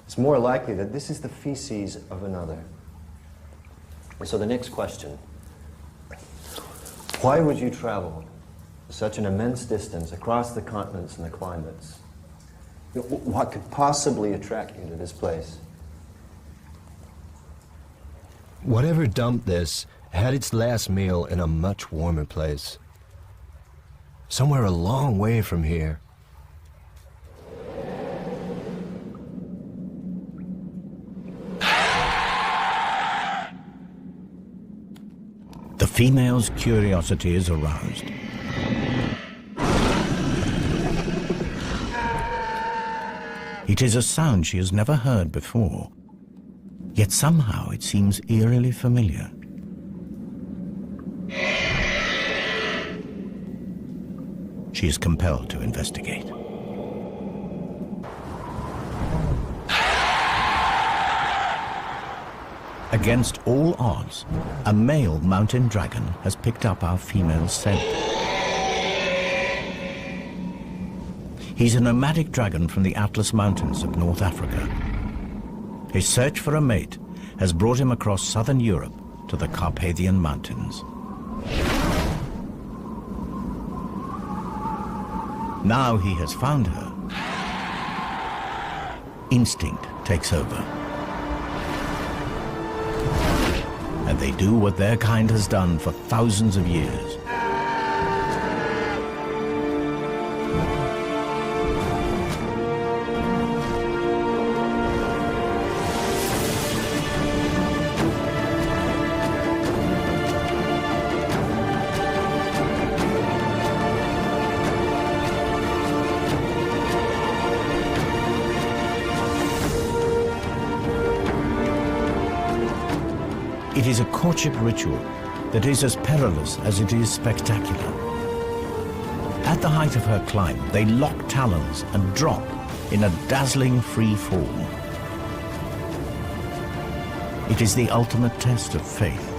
Speaker 3: it's more likely that this is the feces of another. And so the next question, why would you travel such an immense distance across the continents and the climates? What could possibly attract you to this place? Whatever dumped this had its last meal in a much warmer place. Somewhere a long way from here.
Speaker 1: The female's curiosity is aroused. It is a sound she has never heard before, yet somehow it seems eerily familiar. She is compelled to investigate. Against all odds, a male mountain dragon has picked up our female's scent. He's a nomadic dragon from the Atlas Mountains of North Africa. His search for a mate has brought him across southern Europe to the Carpathian Mountains. Now he has found her, instinct takes over. And they do what their kind has done for thousands of years. It is a courtship ritual that is as perilous as it is spectacular. At the height of her climb, they lock talons and drop in a dazzling free fall. It is the ultimate test of faith.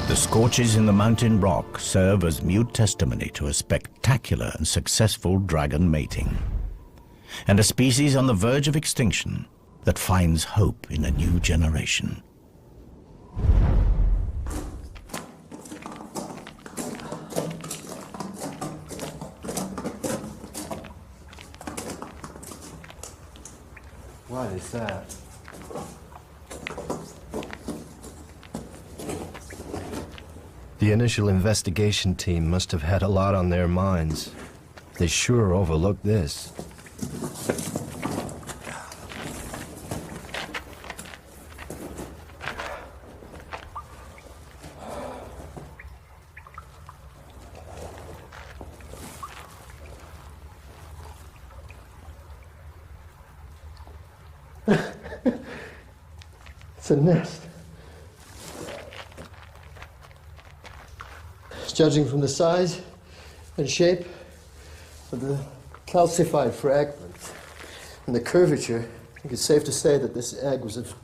Speaker 1: The scorches in the mountain rock serve as mute testimony to a spectacular and successful dragon mating, and a species on the verge of extinction that finds hope in a new generation.
Speaker 3: What is that? The initial investigation team must have had a lot on their minds. They sure overlooked this.
Speaker 2: It's a nest. Judging from the size and shape of the calcified fragments and the curvature, I think it's safe to say that this egg was of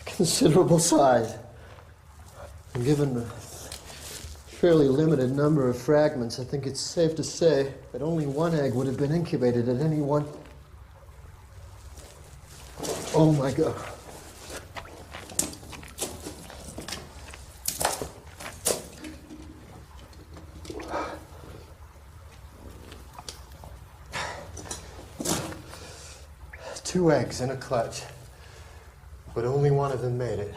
Speaker 2: considerable size. And given the fairly limited number of fragments, I think it's safe to say that only one egg would have been incubated at any one. Oh my God. Two eggs in a clutch. but only one of them made it.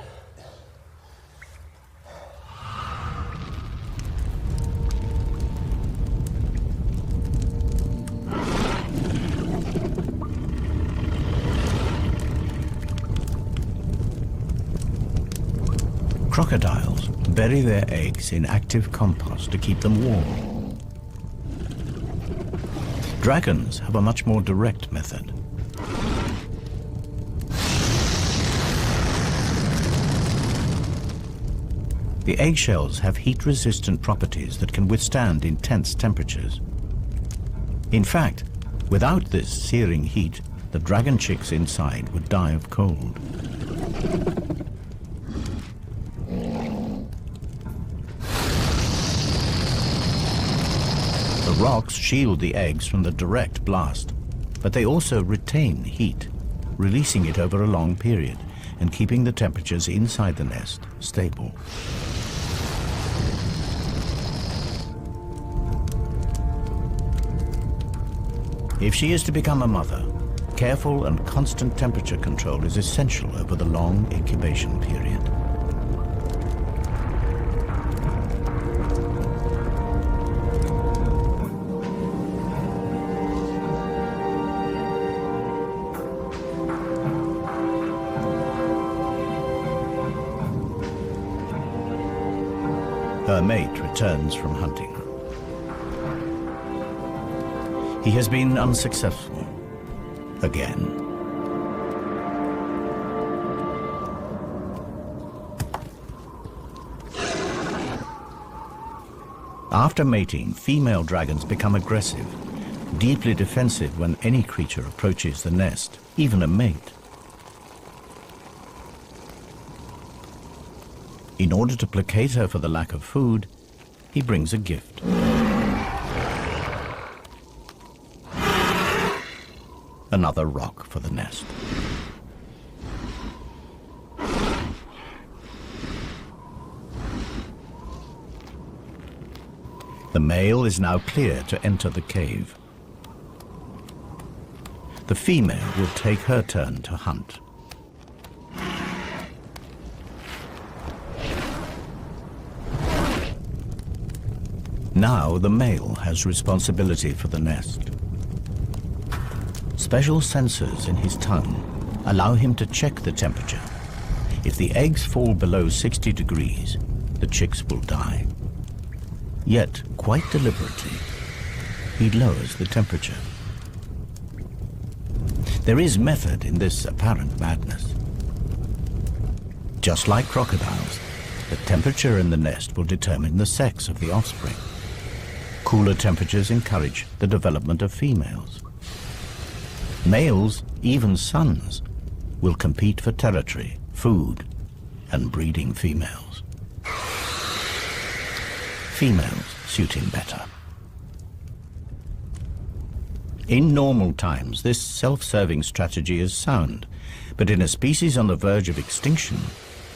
Speaker 1: Crocodiles bury their eggs in active compost to keep them warm. Dragons have a much more direct method. The eggshells have heat-resistant properties that can withstand intense temperatures. In fact, without this searing heat, the dragon chicks inside would die of cold. The rocks shield the eggs from the direct blast, but they also retain heat, releasing it over a long period and keeping the temperatures inside the nest stable. If she is to become a mother, careful and constant temperature control is essential over the long incubation period. Her mate returns from hunting. He has been unsuccessful again. After mating, female dragons become aggressive, deeply defensive when any creature approaches the nest, even a mate. In order to placate her for the lack of food, he brings a gift. Another rock for the nest. The male is now clear to enter the cave. The female will take her turn to hunt. Now the male has responsibility for the nest. Special sensors in his tongue allow him to check the temperature. If the eggs fall below 60 degrees, the chicks will die. Yet, quite deliberately, he lowers the temperature. There is method in this apparent madness. Just like crocodiles, the temperature in the nest will determine the sex of the offspring. Cooler temperatures encourage the development of females. Males, even sons, will compete for territory, food, and breeding females. Females suit him better. In normal times, this self-serving strategy is sound, but in a species on the verge of extinction,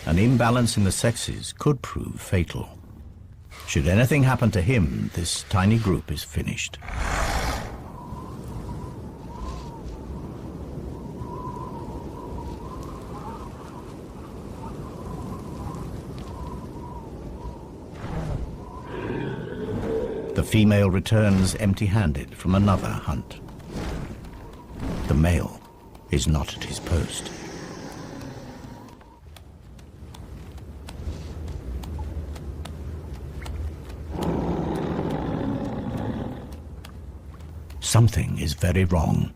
Speaker 1: an imbalance in the sexes could prove fatal. Should anything happen to him, this tiny group is finished. The female returns empty-handed from another hunt. The male is not at his post. Something is very wrong.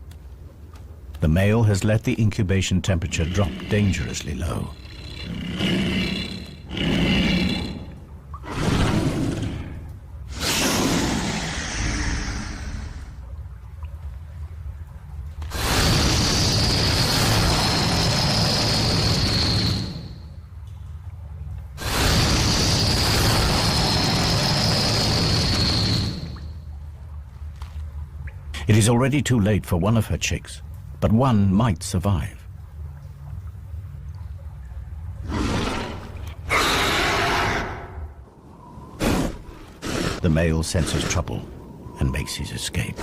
Speaker 1: The male has let the incubation temperature drop dangerously low. It is already too late for one of her chicks, but one might survive. The male senses trouble and makes his escape.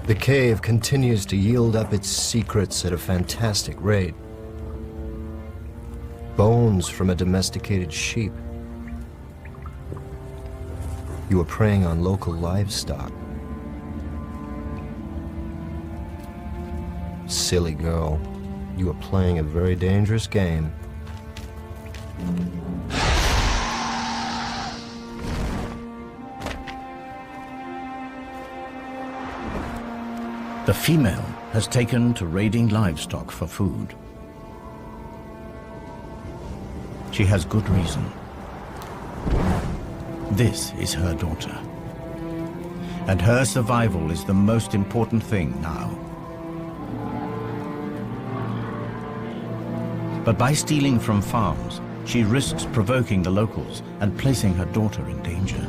Speaker 3: The cave continues to yield up its secrets at a fantastic rate. Bones from a domesticated sheep. You are preying on local livestock. Silly girl, you are playing a very dangerous game.
Speaker 1: The female has taken to raiding livestock for food. She has good reason. This is her daughter. And her survival is the most important thing now. But by stealing from farms, she risks provoking the locals and placing her daughter in danger.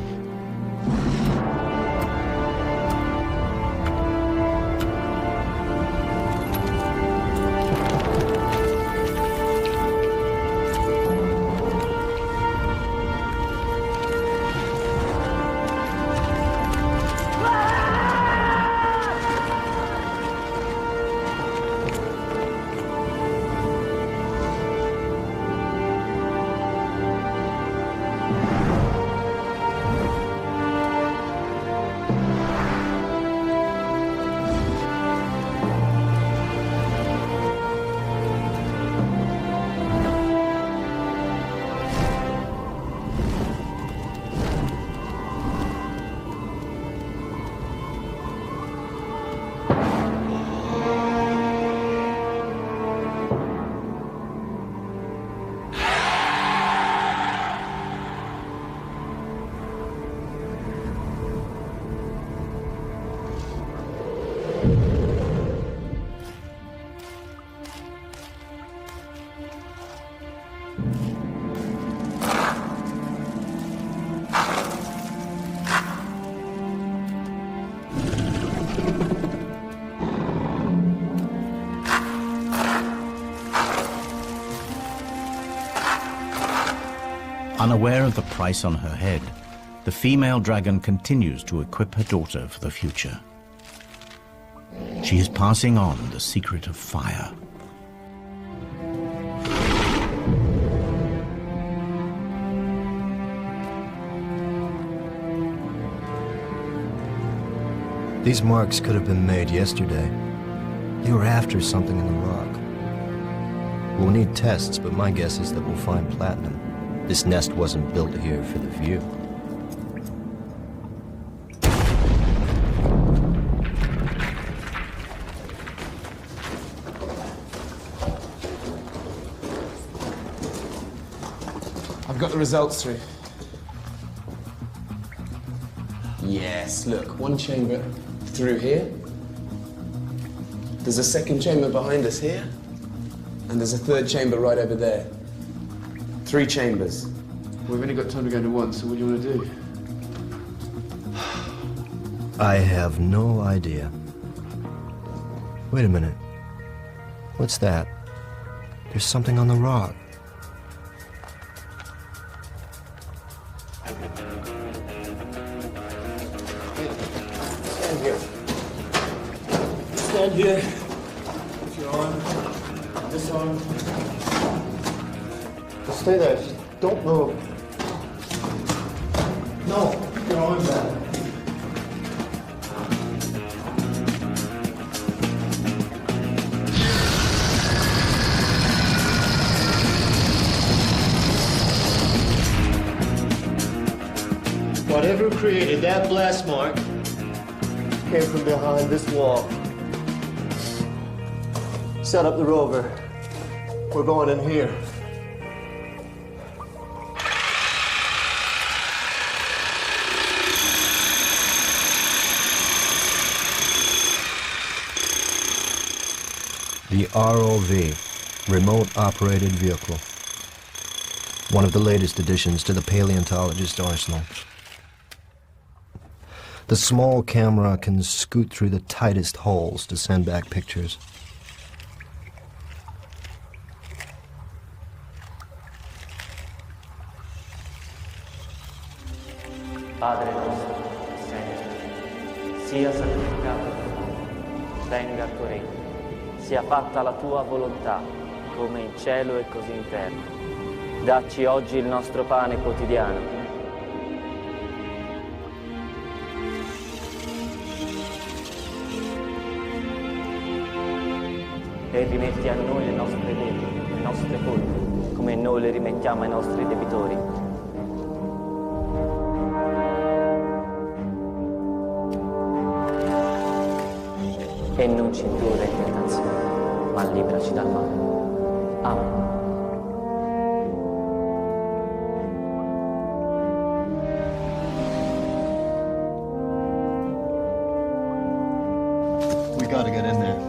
Speaker 1: Unaware of the price on her head, the female dragon continues to equip her daughter for the future. She is passing on the secret of fire.
Speaker 3: These marks could have been made yesterday. They were after something in the rock. We'll need tests, but my guess is that we'll find platinum. This nest wasn't built here for the view.
Speaker 7: I've got the results through. Yes, look, one chamber through here. There's a second chamber behind us here. And there's a third chamber right over there. 3 chambers.
Speaker 5: We've only got time to go into one, so what do you want to do?
Speaker 3: I have no idea. Wait a minute. What's that? There's something on the rock.
Speaker 2: Stand here. Stand here. Put your arm. This arm. Stay there. Just don't move. No. Keep your arms out. Whatever created that blast mark came from behind this wall. Set up the rover. We're going in here.
Speaker 3: The ROV, Remote Operated Vehicle. One of the latest additions to the paleontologist arsenal. The small camera can scoot through the tightest holes to send back pictures.
Speaker 8: Padre nuestro, sia santificato tu nome. venga il tuo regno, sia fatta la tua volontà, come in cielo e così in terra. Dacci oggi il nostro pane quotidiano. E rimetti a noi le nostre debiti, le nostre colpe, come noi le rimettiamo ai nostri debitori. E non ci indurre in tentazione, ma liberaci dal male. Amen.
Speaker 2: We gotta get in there.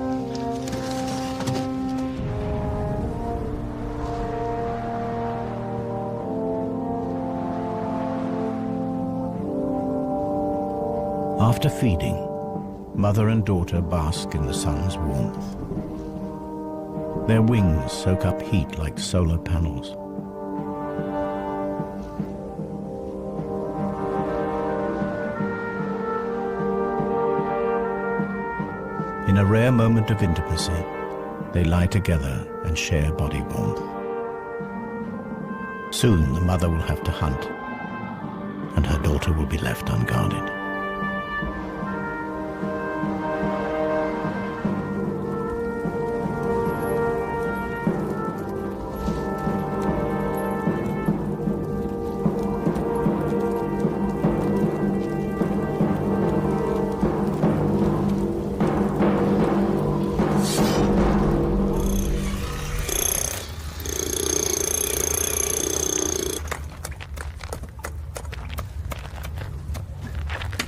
Speaker 1: After feeding, mother and daughter bask in the sun's warmth. Their wings soak up heat like solar panels. In a rare moment of intimacy, they lie together and share body warmth. Soon the mother will have to hunt, and her daughter will be left unguarded.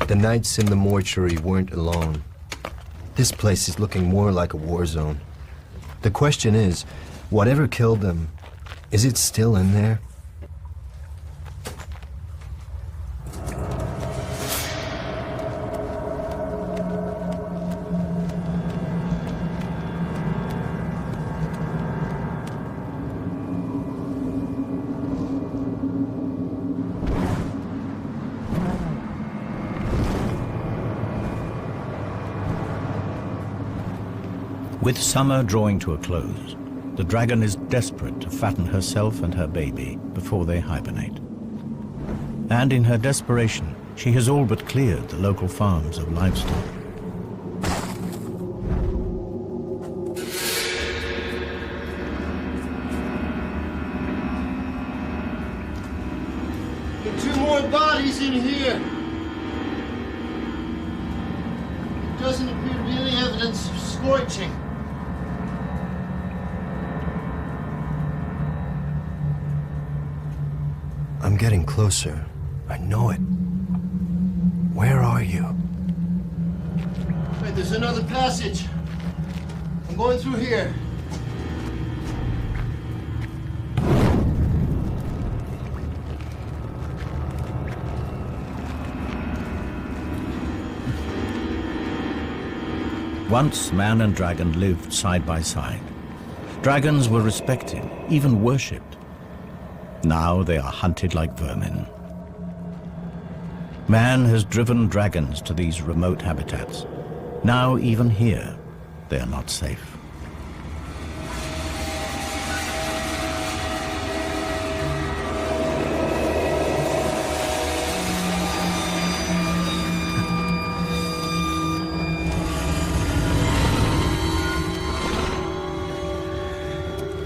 Speaker 3: The nights in the mortuary weren't alone. This place is looking more like a war zone. The question is, whatever killed them, is it still in there?
Speaker 1: With summer drawing to a close, the dragon is desperate to fatten herself and her baby before they hibernate. And in her desperation, she has all but cleared the local farms of livestock.
Speaker 2: There are 2 more bodies in here. Doesn't appear to be any evidence of scorching.
Speaker 3: I'm getting closer. I know it. Where are you?
Speaker 2: Wait, there's another passage. I'm going through here.
Speaker 1: Once man and dragon lived side by side. Dragons were respected, even worshipped. Now they are hunted like vermin. Man has driven dragons to these remote habitats. Now even here, they are not safe.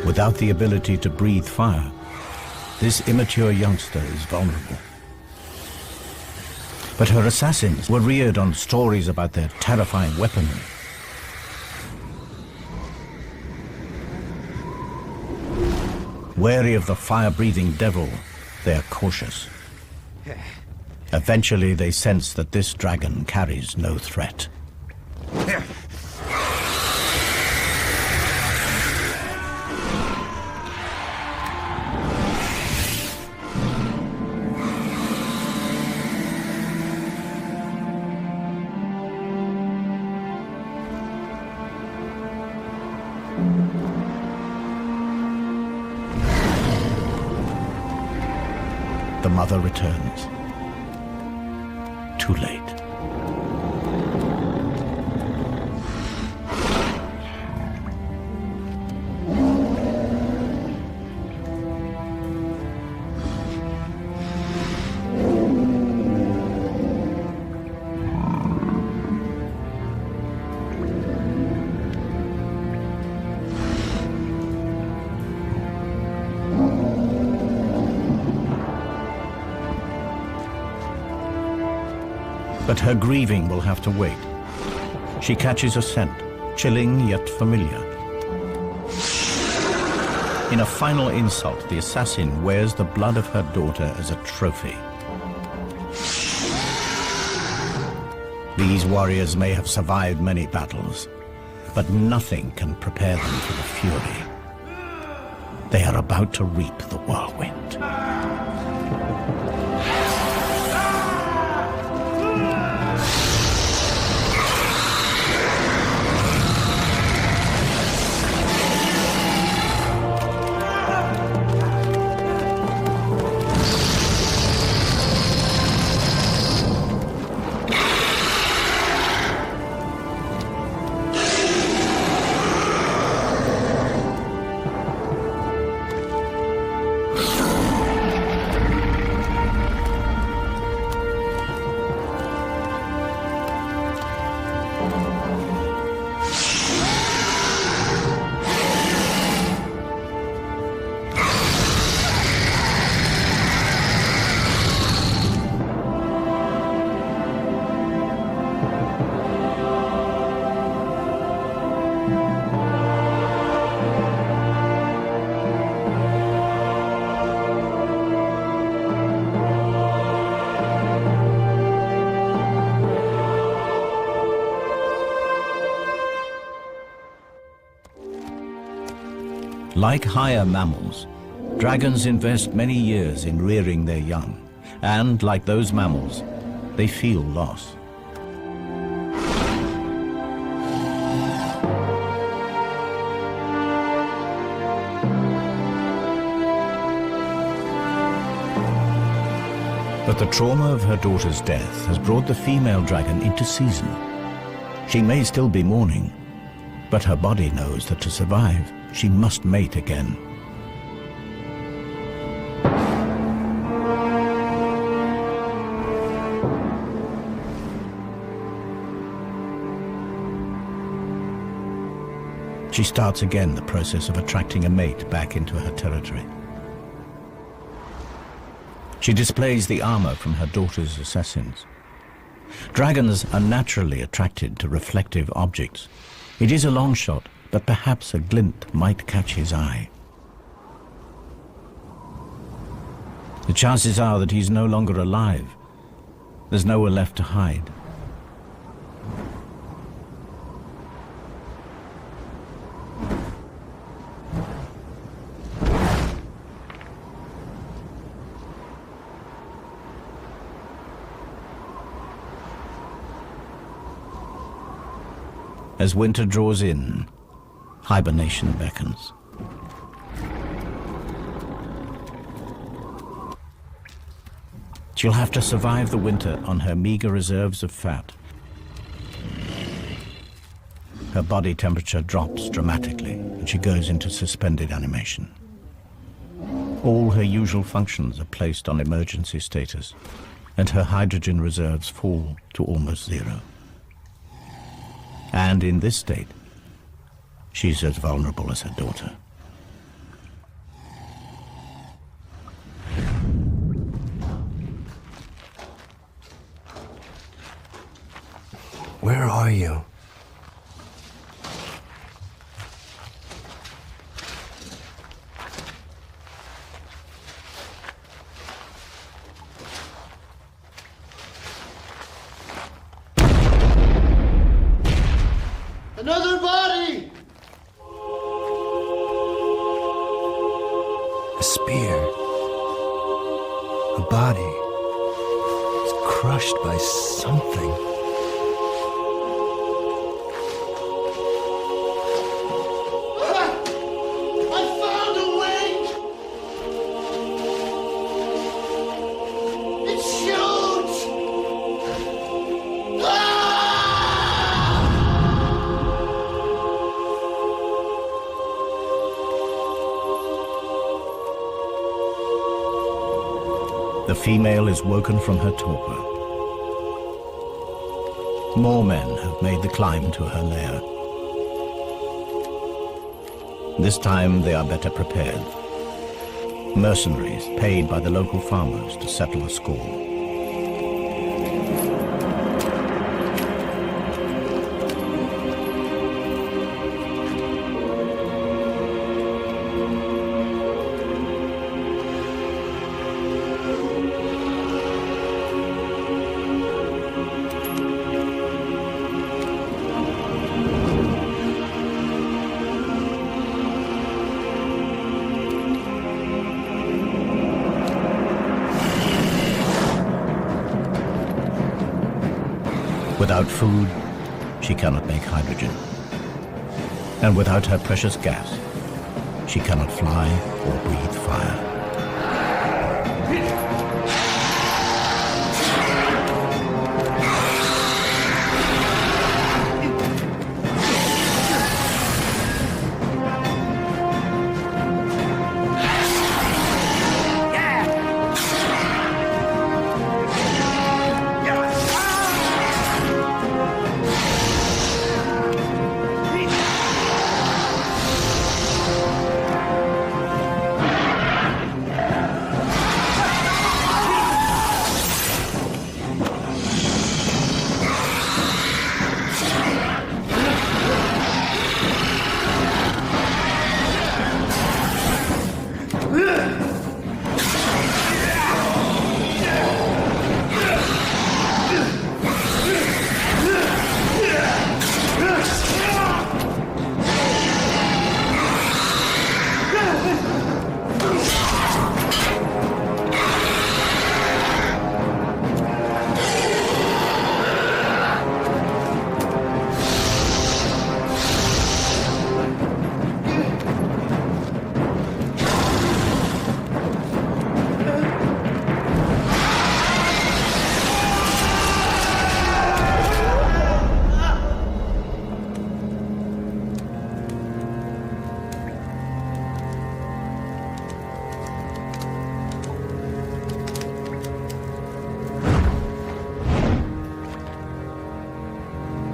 Speaker 1: Without the ability to breathe fire, this immature youngster is vulnerable. But her assassins were reared on stories about their terrifying weaponry. Wary of the fire-breathing devil, they are cautious. Eventually, they sense that this dragon carries no threat. The mother returns. Too late. But her grieving will have to wait. She catches a scent, chilling yet familiar. In a final insult, the assassin wears the blood of her daughter as a trophy. These warriors may have survived many battles, but nothing can prepare them for the fury. They are about to reap the whirlwind. Like higher mammals, dragons invest many years in rearing their young, and like those mammals, they feel loss. But the trauma of her daughter's death has brought the female dragon into season. She may still be mourning, but her body knows that to survive, she must mate again. She starts again the process of attracting a mate back into her territory. She displays the armor from her daughter's assassins. Dragons are naturally attracted to reflective objects. It is a long shot, but perhaps a glint might catch his eye. The chances are that he's no longer alive. There's nowhere left to hide. As winter draws in, hibernation beckons. She'll have to survive the winter on her meager reserves of fat. Her body temperature drops dramatically and she goes into suspended animation. All her usual functions are placed on emergency status, and her hydrogen reserves fall to almost zero. And in this state, she's as vulnerable as her daughter.
Speaker 3: Where are you?
Speaker 2: Another body!
Speaker 3: A spear. A body. It's crushed by something.
Speaker 2: I found a wing! It shoots!
Speaker 1: The female is woken from her torpor. More men have made the climb to her lair. This time they are better prepared. Mercenaries paid by the local farmers to settle a score. Without food, she cannot make hydrogen. And without her precious gas, she cannot fly or breathe fire.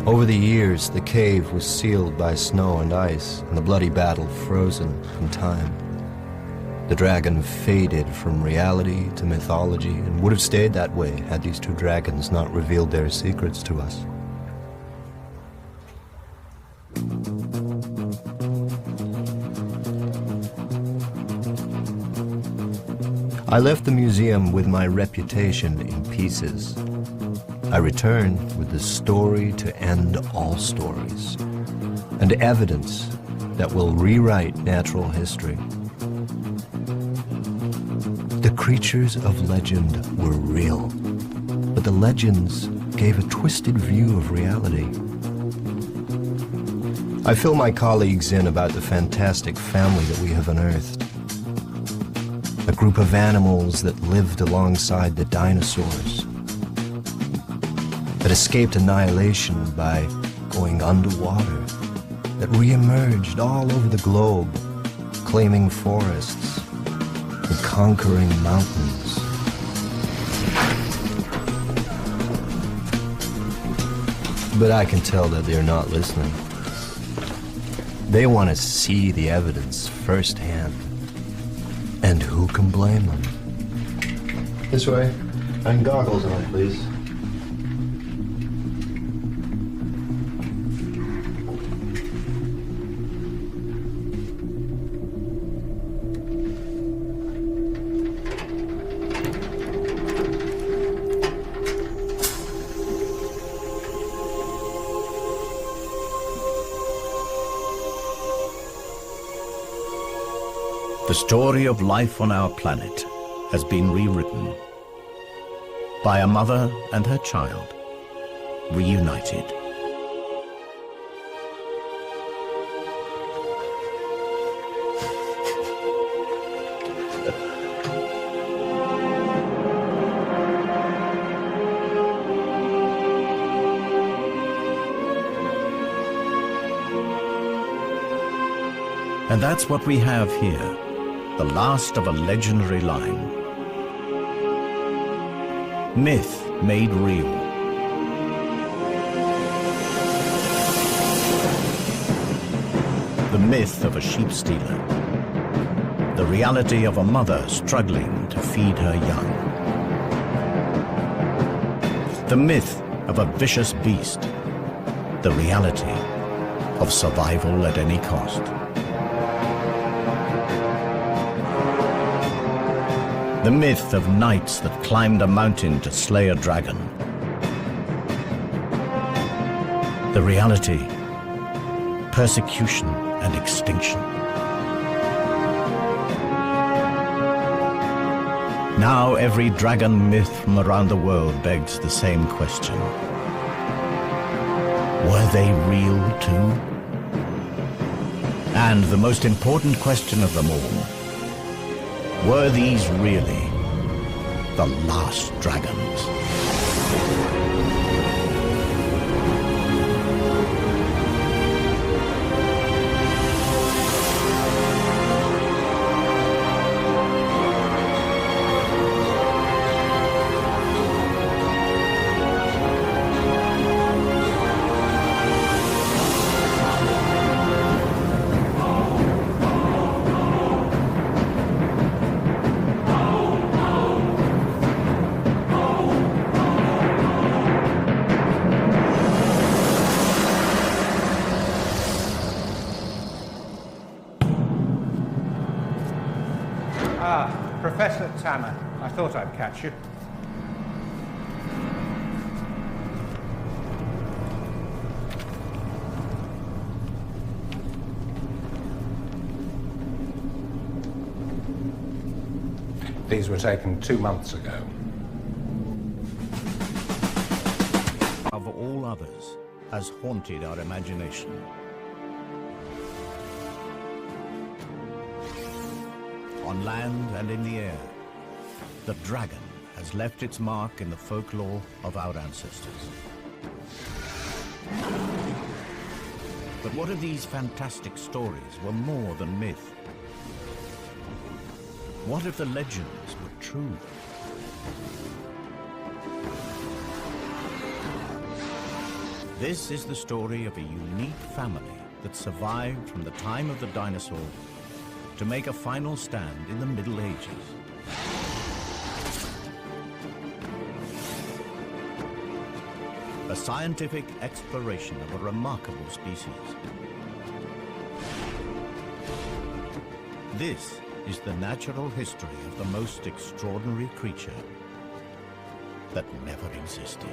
Speaker 3: Over the years, the cave was sealed by snow and ice, and the bloody battle frozen in time. The dragon faded from reality to mythology, and would have stayed that way had these two dragons not revealed their secrets to us. I left the museum with my reputation in pieces. I return with the story to end all stories, and evidence that will rewrite natural history. The creatures of legend were real, but the legends gave a twisted view of reality. I fill my colleagues in about the fantastic family that we have unearthed. A group of animals that lived alongside the dinosaurs, that escaped annihilation by going underwater, that re-emerged all over the globe, claiming forests and conquering mountains. But I can tell that they're not listening. They want to see the evidence firsthand. And who can blame them?
Speaker 2: This way. And goggles on, please.
Speaker 1: The story of life on our planet has been rewritten by a mother and her child, reunited. And that's what we have here. The last of a legendary line. Myth made real. The myth of a sheep stealer. The reality of a mother struggling to feed her young. The myth of a vicious beast. The reality of survival at any cost. The myth of knights that climbed a mountain to slay a dragon. The reality, persecution and extinction. Now every dragon myth from around the world begs the same question. Were they real too? And the most important question of them all, were these really the last dragons?
Speaker 4: Professor Tanner, I thought I'd catch you. These were taken 2 months ago.
Speaker 1: Of all others, has haunted our imagination. On land and in the air, the dragon has left its mark in the folklore of our ancestors. But what if these fantastic stories were more than myth? What if the legends were true? This is the story of a unique family that survived from the time of the dinosaur to make a final stand in the Middle Ages. A scientific exploration of a remarkable species. This is the natural history of the most extraordinary creature that never existed.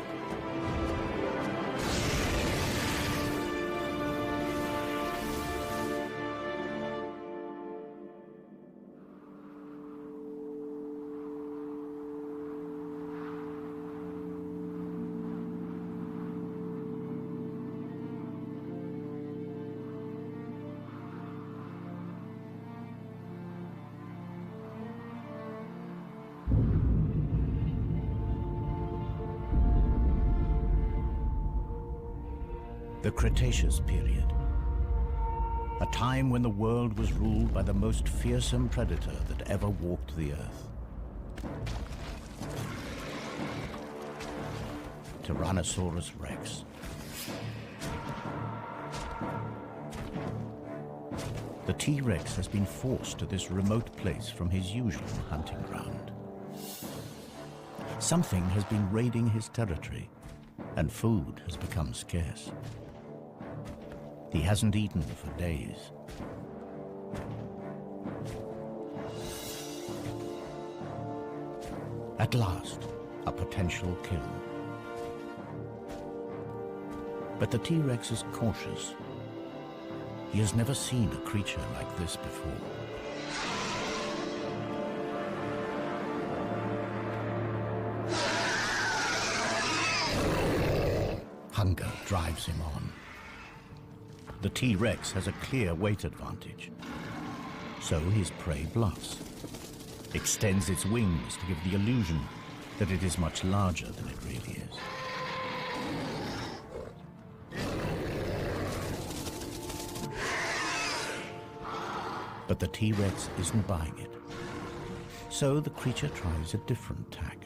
Speaker 1: The Cretaceous period, a time when the world was ruled by the most fearsome predator that ever walked the earth. Tyrannosaurus Rex. The T-Rex has been forced to this remote place from his usual hunting ground. Something has been raiding his territory, and food has become scarce. He hasn't eaten for days. At last, a potential kill. But the T-Rex is cautious. He has never seen a creature like this before. Hunger drives him on. The T-Rex has a clear weight advantage. So his prey bluffs, extends its wings to give the illusion that it is much larger than it really is. But the T-Rex isn't buying it. So the creature tries a different tack.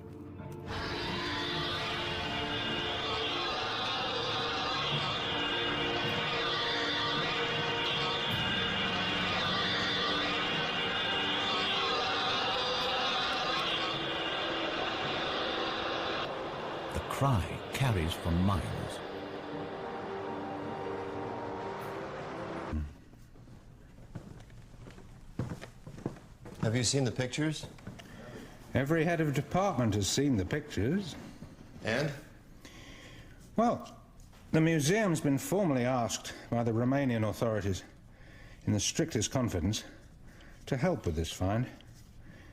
Speaker 1: The cry carries for miles.
Speaker 2: Have you seen the pictures?
Speaker 4: Every head of department has seen the pictures.
Speaker 2: And?
Speaker 4: Well, the museum's been formally asked by the Romanian authorities, in the strictest confidence, to help with this find.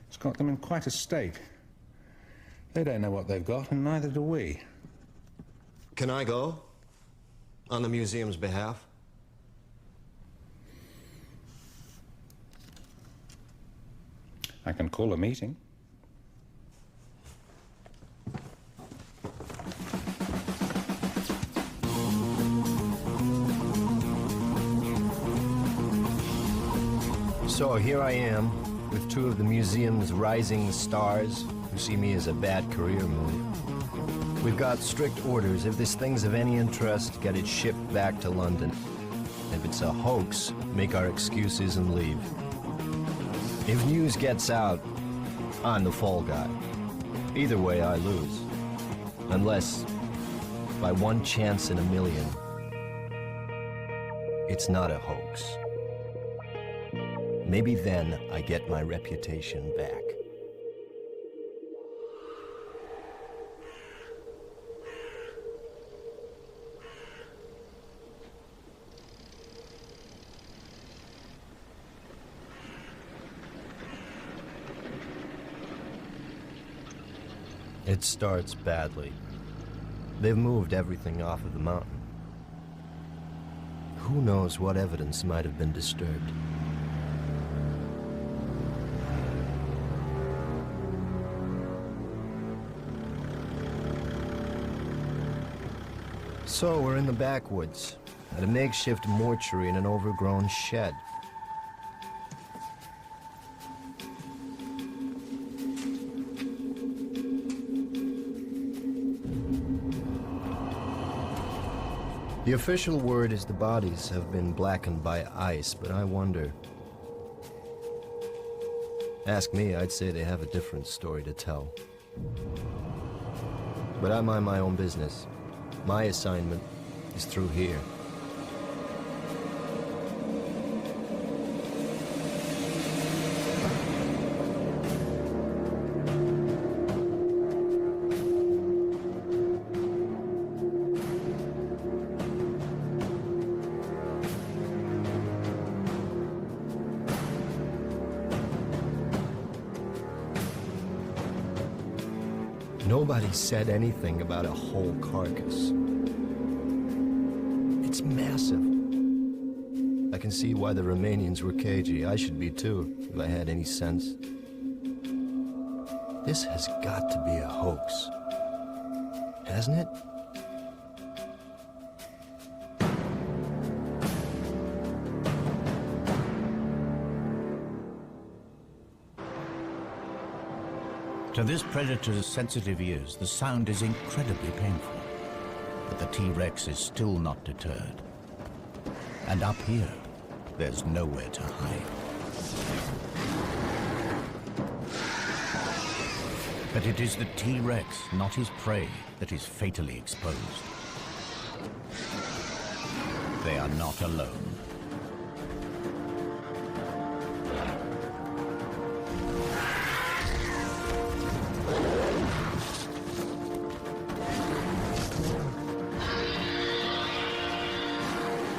Speaker 4: It's got them in quite a state. They don't know what they've got, and neither do we.
Speaker 2: Can I go? On the museum's behalf?
Speaker 4: I can call a meeting.
Speaker 3: So here I am, with two of the museum's rising stars who see me as a bad career move. We've got strict orders. If this thing's of any interest, get it shipped back to London. If it's a hoax, make our excuses and leave. If news gets out, I'm the fall guy. Either way, I lose. Unless, by one chance in a million, it's not a hoax. Maybe then I get my reputation back. It starts badly. They've moved everything off of the mountain. Who knows what evidence might have been disturbed? So we're in the backwoods, at a makeshift mortuary in an overgrown shed. The official word is the bodies have been blackened by ice, but I wonder. Ask me, I'd say they have a different story to tell. But I mind my own business. My assignment is through here. Nobody said anything about a whole carcass. It's massive. I can see why the Romanians were cagey. I should be too, if I had any sense. This has got to be a hoax. Hasn't it?
Speaker 1: To this predator's sensitive ears, the sound is incredibly painful. But the T-Rex is still not deterred. And up here, there's nowhere to hide. But it is the T-Rex, not his prey, that is fatally exposed. They are not alone.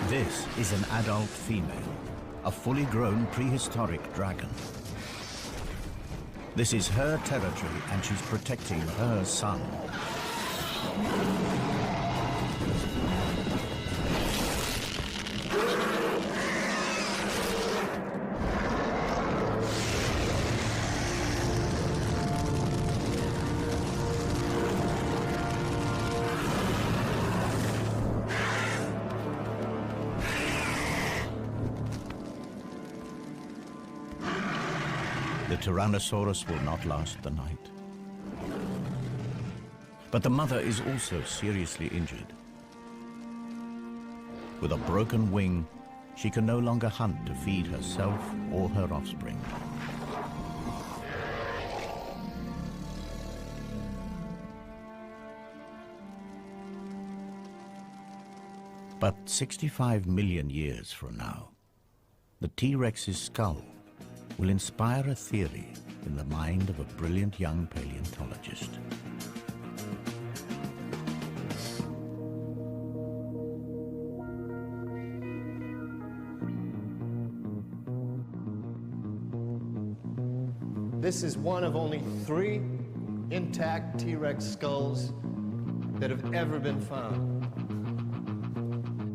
Speaker 1: This is an adult female, a fully grown prehistoric dragon. This is her territory, and she's protecting her son. The Tyrannosaurus will not last the night. But the mother is also seriously injured. With a broken wing, she can no longer hunt to feed herself or her offspring. But 65 million years from now, the T-Rex's skull will inspire a theory in the mind of a brilliant young paleontologist.
Speaker 2: This is one of only 3 intact T-Rex skulls that have ever been found.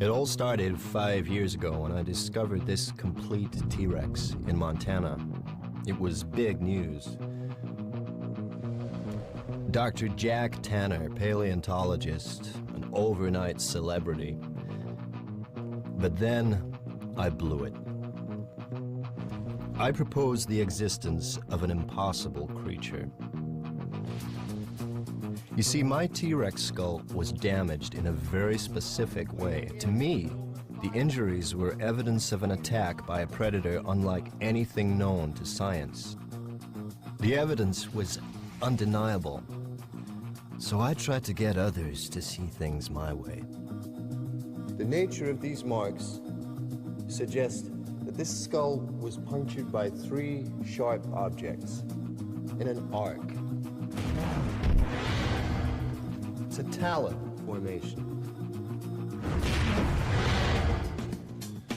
Speaker 3: It all started 5 years ago when I discovered this complete T-Rex in Montana. It was big news. Dr. Jack Tanner, paleontologist, an overnight celebrity. But then I blew it. I proposed the existence of an impossible creature. You see, my T-Rex skull was damaged in a very specific way. To me, the injuries were evidence of an attack by a predator unlike anything known to science. The evidence was undeniable. So I tried to get others to see things my way. The nature of these marks suggests that this skull was punctured by 3 sharp objects in an arc. It's a talon formation.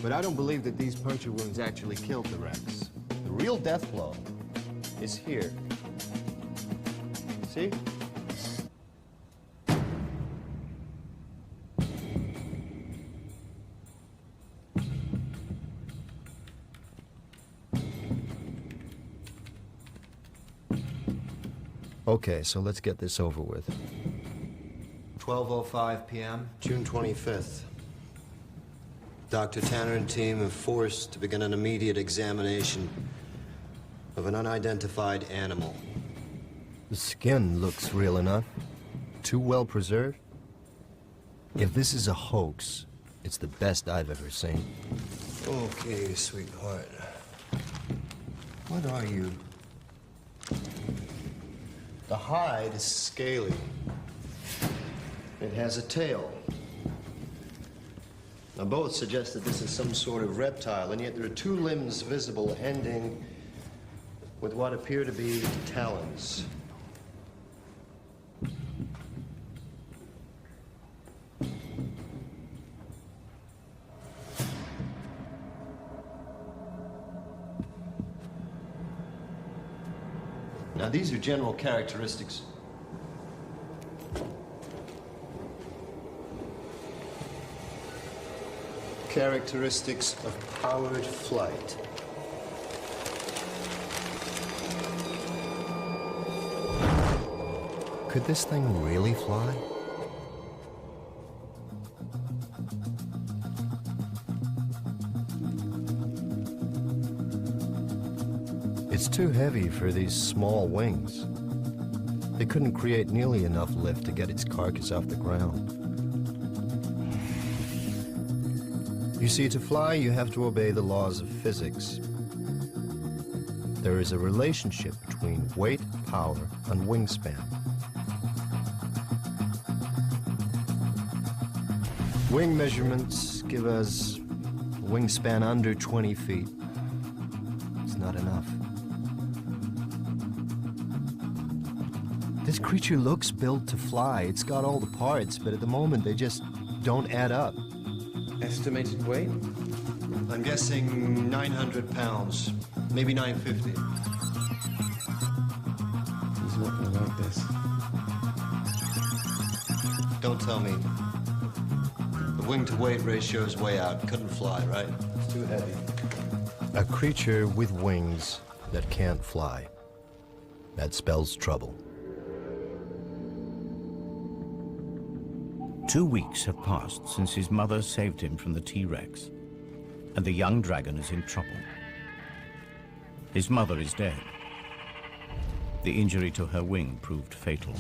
Speaker 3: But I don't believe that these puncture wounds actually killed the Rex. The real death blow is here. See? Okay, so let's get this over with. 12:05 p.m., June 25th. Dr. Tanner and team are forced to begin an immediate examination of an unidentified animal. The skin looks real enough. Too well preserved. If this is a hoax, it's the best I've ever seen. Okay, sweetheart. What are you? The hide is scaly. It has a tail. Now, both suggest that this is some sort of reptile, and yet there are 2 limbs visible ending with what appear to be talons. Now, these are general characteristics. Characteristics of powered flight. Could this thing really fly? It's too heavy for these small wings. They couldn't create nearly enough lift to get its carcass off the ground. You see, to fly, you have to obey the laws of physics. There is a relationship between weight, power, and wingspan. Wing measurements give us a wingspan under 20 feet. It's not enough. This creature looks built to fly. It's got all the parts, but at the moment they just don't add up.
Speaker 7: Estimated weight?
Speaker 3: I'm guessing 900 pounds, maybe 950.
Speaker 7: He's not gonna like this.
Speaker 3: Don't tell me. The wing-to-weight ratio is way out. Couldn't fly, right? It's too heavy. A creature with wings that can't fly. That spells trouble.
Speaker 1: 2 weeks have passed since his mother saved him from the T-Rex, and the young dragon is in trouble. His mother is dead. The injury to her wing proved fatal.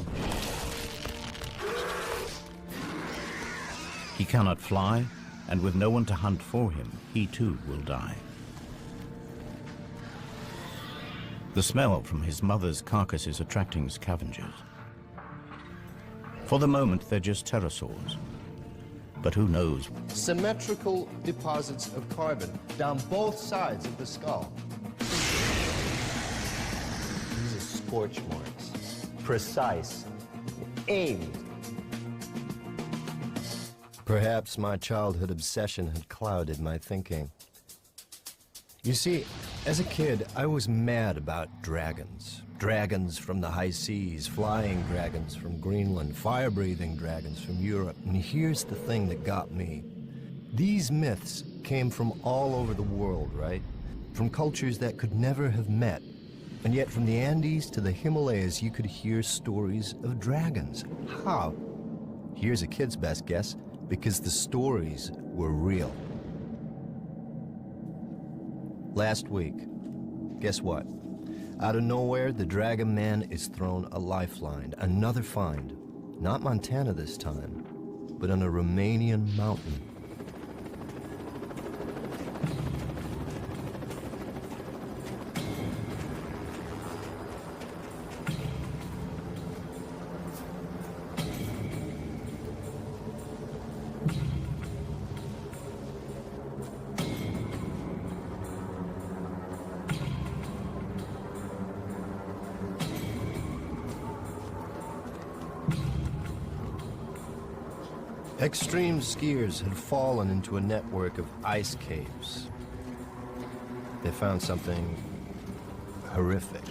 Speaker 1: He cannot fly, and with no one to hunt for him, he too will die. The smell from his mother's carcass is attracting scavengers. For the moment, they're just pterosaurs. But who knows?
Speaker 3: Symmetrical deposits of carbon down both sides of the skull. These are scorch marks. Precise. Aimed. Perhaps my childhood obsession had clouded my thinking. You see, as a kid, I was mad about dragons. Dragons from the high seas, flying dragons from Greenland, fire-breathing dragons from Europe. And here's the thing that got me. These myths came from all over the world, right? From cultures that could never have met. And yet from the Andes to the Himalayas, you could hear stories of dragons. How? Here's a kid's best guess, because the stories were real. Last week, guess what? Out of nowhere, the Dragon Man is thrown a lifeline, another find. Not Montana this time, but on a Romanian mountain. Extreme skiers had fallen into a network of ice caves. They found something horrific.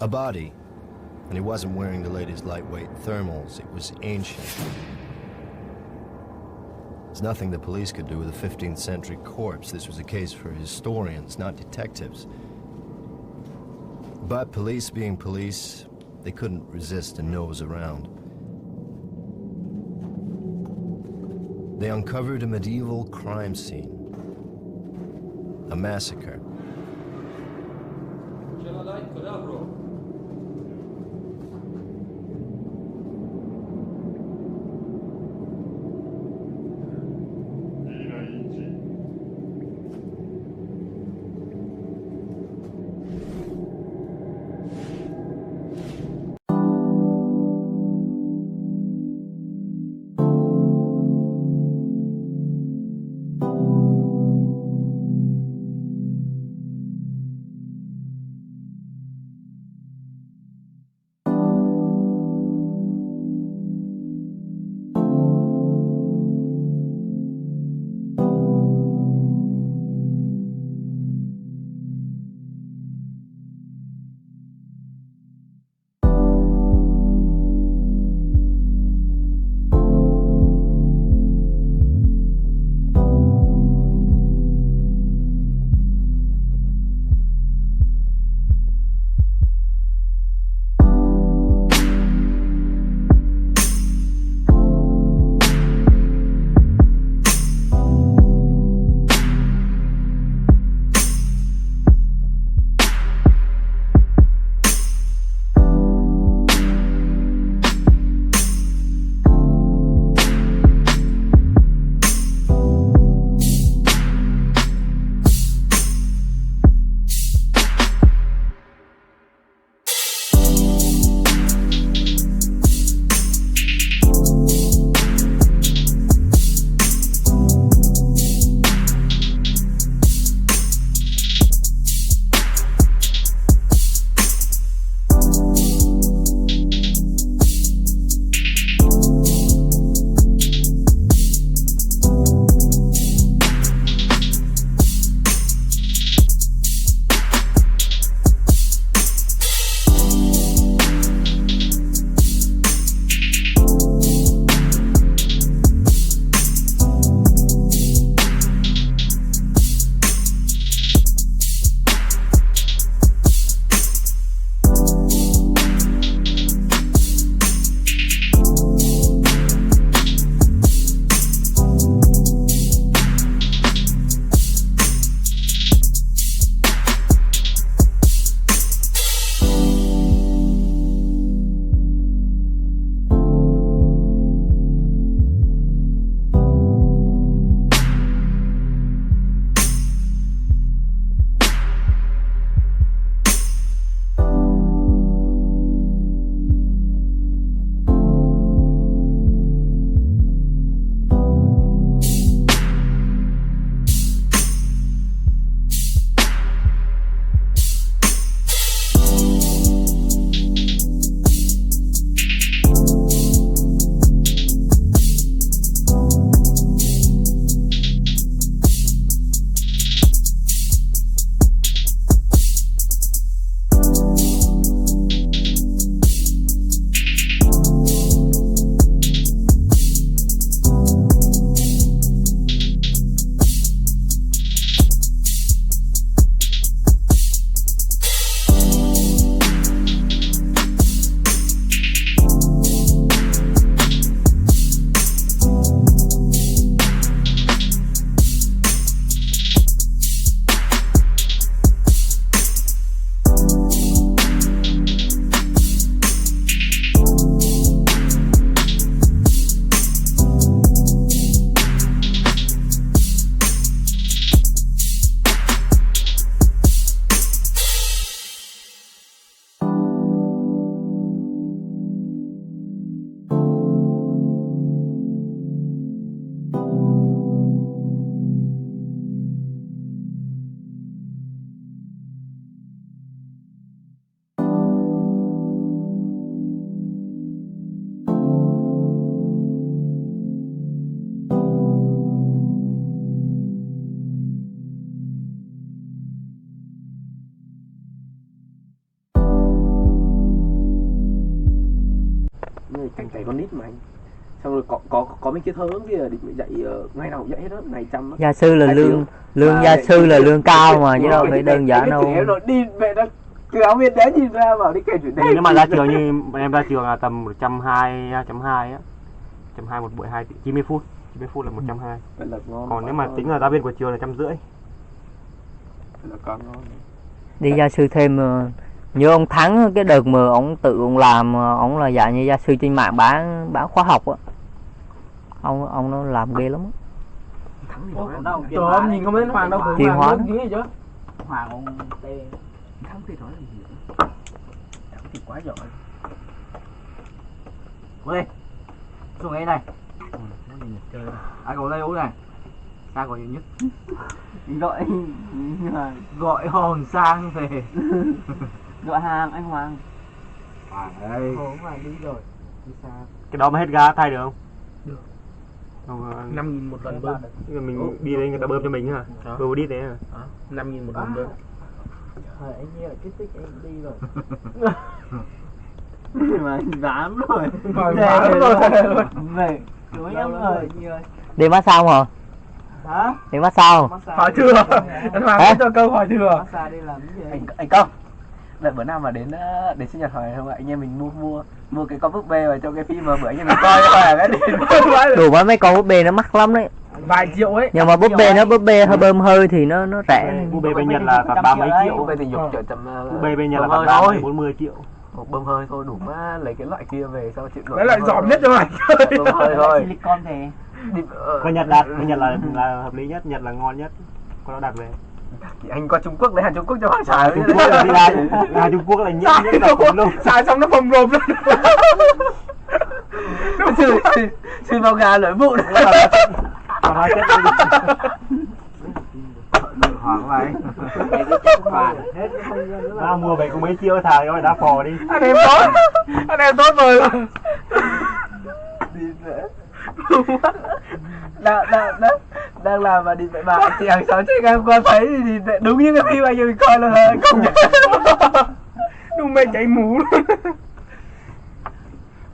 Speaker 3: A body, and he wasn't wearing the latest lightweight thermals. It was ancient. There's nothing the police could do with a 15th century corpse. This was a case for historians, not detectives. But police being police, they couldn't resist a nose around. They uncovered a medieval crime scene. A massacre.
Speaker 9: con nít mà anh. Xong rồi có mấy cái thơ kia định dạy ngày nào cũng dạy hết đó, ngày trăm.
Speaker 8: Gia sư là lương gia sư là lương cao mà chứ đâu phải đơn giản đâu.
Speaker 9: Em rồi đi về nó giáo viên đấy nhìn ra bảo đi kể chuyện đấy.
Speaker 10: Nếu mà ra trường như em ra trường là tầm 120 á, 120 một buổi 90 phút. 90 phút là 120. Còn nếu mà tính là giáo viên của trường là 150.
Speaker 9: Là con ngon.
Speaker 8: Đi gia sư thêm như ông Thắng cái đợt mà ông tự ông làm, ông là dạng như gia sư trên mạng bán khóa học á. Ông nó làm ghê lắm á.
Speaker 9: Trời ơi, nhìn không thấy Hoàng đâu,
Speaker 8: Hoàng
Speaker 9: Hoàng lớn ghê chứ.
Speaker 6: Hoàng ông tê.
Speaker 9: Thắng thì nói gì nữa. Thắng thì quá giỏi.
Speaker 6: Ui, xuống đây này. Ai còn đây uống này. Sang còn nhiều nhất. Gọi Hoàng sang về. Gọi hàng anh Hoàng.
Speaker 10: Hoàng ơi.
Speaker 6: Hoàng đi rồi. Đi xa.
Speaker 10: Cái đó mà hết ga thay được không?
Speaker 6: Được.
Speaker 9: 5.000 một lần bơm.
Speaker 10: Mình đi đây người ta bơm cho mình hả? Bơm đi thế hả?
Speaker 9: 5.000 một lần bơm.
Speaker 6: Trời anh nghe cái tích em đi rồi. Mà anh dám rồi.
Speaker 9: Dám rồi.
Speaker 6: Về. Đối em rồi.
Speaker 8: Đi massage sao hả?
Speaker 6: Hả?
Speaker 8: Đi massage không?
Speaker 9: Hỏi thừa. Anh Hoàng có cho câu hỏi thừa.
Speaker 6: Massage đi làm cái gì?
Speaker 9: Anh Công. Đợi bữa nào mà đến sinh nhật hỏi không ạ? Anh em mình mua cái con búp bê vào cho cái phim mà bữa anh em mình coi hỏi cái đi.
Speaker 8: Đủ mấy con búp bê nó mắc lắm đấy.
Speaker 9: Vài triệu ấy.
Speaker 8: Nhưng mà búp bê hơi bơm hơi thì nó rẻ.
Speaker 10: Búp bê bên Nhật là tầm 30 triệu.
Speaker 9: Búp bê tình dục chở tầm
Speaker 10: búp bê bên Nhật là tầm 30 40 triệu.
Speaker 9: Bơm hơi thôi đủ má lấy cái loại kia về sau chuyện
Speaker 11: đấy lại giỏi nhất cho mày.
Speaker 9: Bơm hơi thôi.
Speaker 6: Silicon thì
Speaker 10: Bên Nhật là hợp lý nhất, Nhật là ngon nhất. Con nó đặt về.
Speaker 9: Anh qua Trung Quốc lấy hàng Trung Quốc cho bạn xài.
Speaker 10: Trung Quốc là đi ra Trung Quốc là nhất luôn.
Speaker 11: Xài xong nó phồng rộp luôn.
Speaker 9: Xin vào gà lưỡi vụ.
Speaker 10: Còn hai chất
Speaker 6: Hoàng vậy.
Speaker 10: Ra mua về có mấy chiêu thà cho mày đá phò đi.
Speaker 11: Anh em tốt rồi.
Speaker 9: Đang làm mà đi vậy bà chị hàng xóm chị em qua thấy thì đúng như cái phim anh mình coi là không nhận.
Speaker 11: Đúng mày chạy mũ luôn.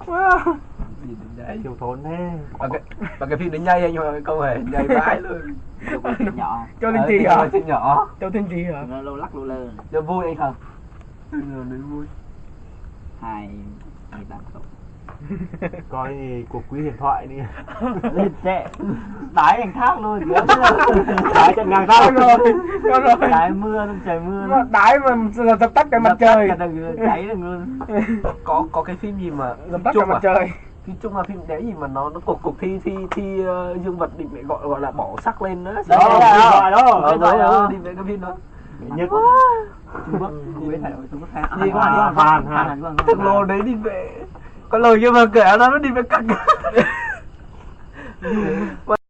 Speaker 9: Wow.
Speaker 10: Thiếu thốn thế.
Speaker 9: Và cái phim đấy nhây anh hỏi câu hề nhây vãi luôn.
Speaker 6: Nhỏ.
Speaker 11: Cho Linh Chi hả?
Speaker 9: Cho nhỏ.
Speaker 11: Cho Linh Chi hả?
Speaker 6: Nó lâu lắc lâu lơ.
Speaker 9: Cho vui anh không? Đấy vui.
Speaker 6: 28 cộng.
Speaker 10: Coi gì cuộc quý điện thoại đi.
Speaker 6: Lên tệ. Đái thành thác luôn.
Speaker 10: Đái chân ngang thác
Speaker 11: rồi.
Speaker 6: Đái mưa, trời mưa.
Speaker 11: Nó đái mà dập tắt cái mặt trời.
Speaker 6: Cháy được luôn.
Speaker 9: Có cái phim gì mà
Speaker 11: dập tắt cái mặt trời.
Speaker 9: Phim chung là phim đấy gì mà nó cuộc thi dương vật định gọi là bỏ sắc lên đó.
Speaker 10: Đó.
Speaker 9: Đi về cái phim đó.
Speaker 10: Nhất
Speaker 6: Trung Quốc, Trung Quốc
Speaker 10: Hàn.
Speaker 9: Thằng lô đấy đi về. Có lời nhưng mà kể nó đi về cạnh.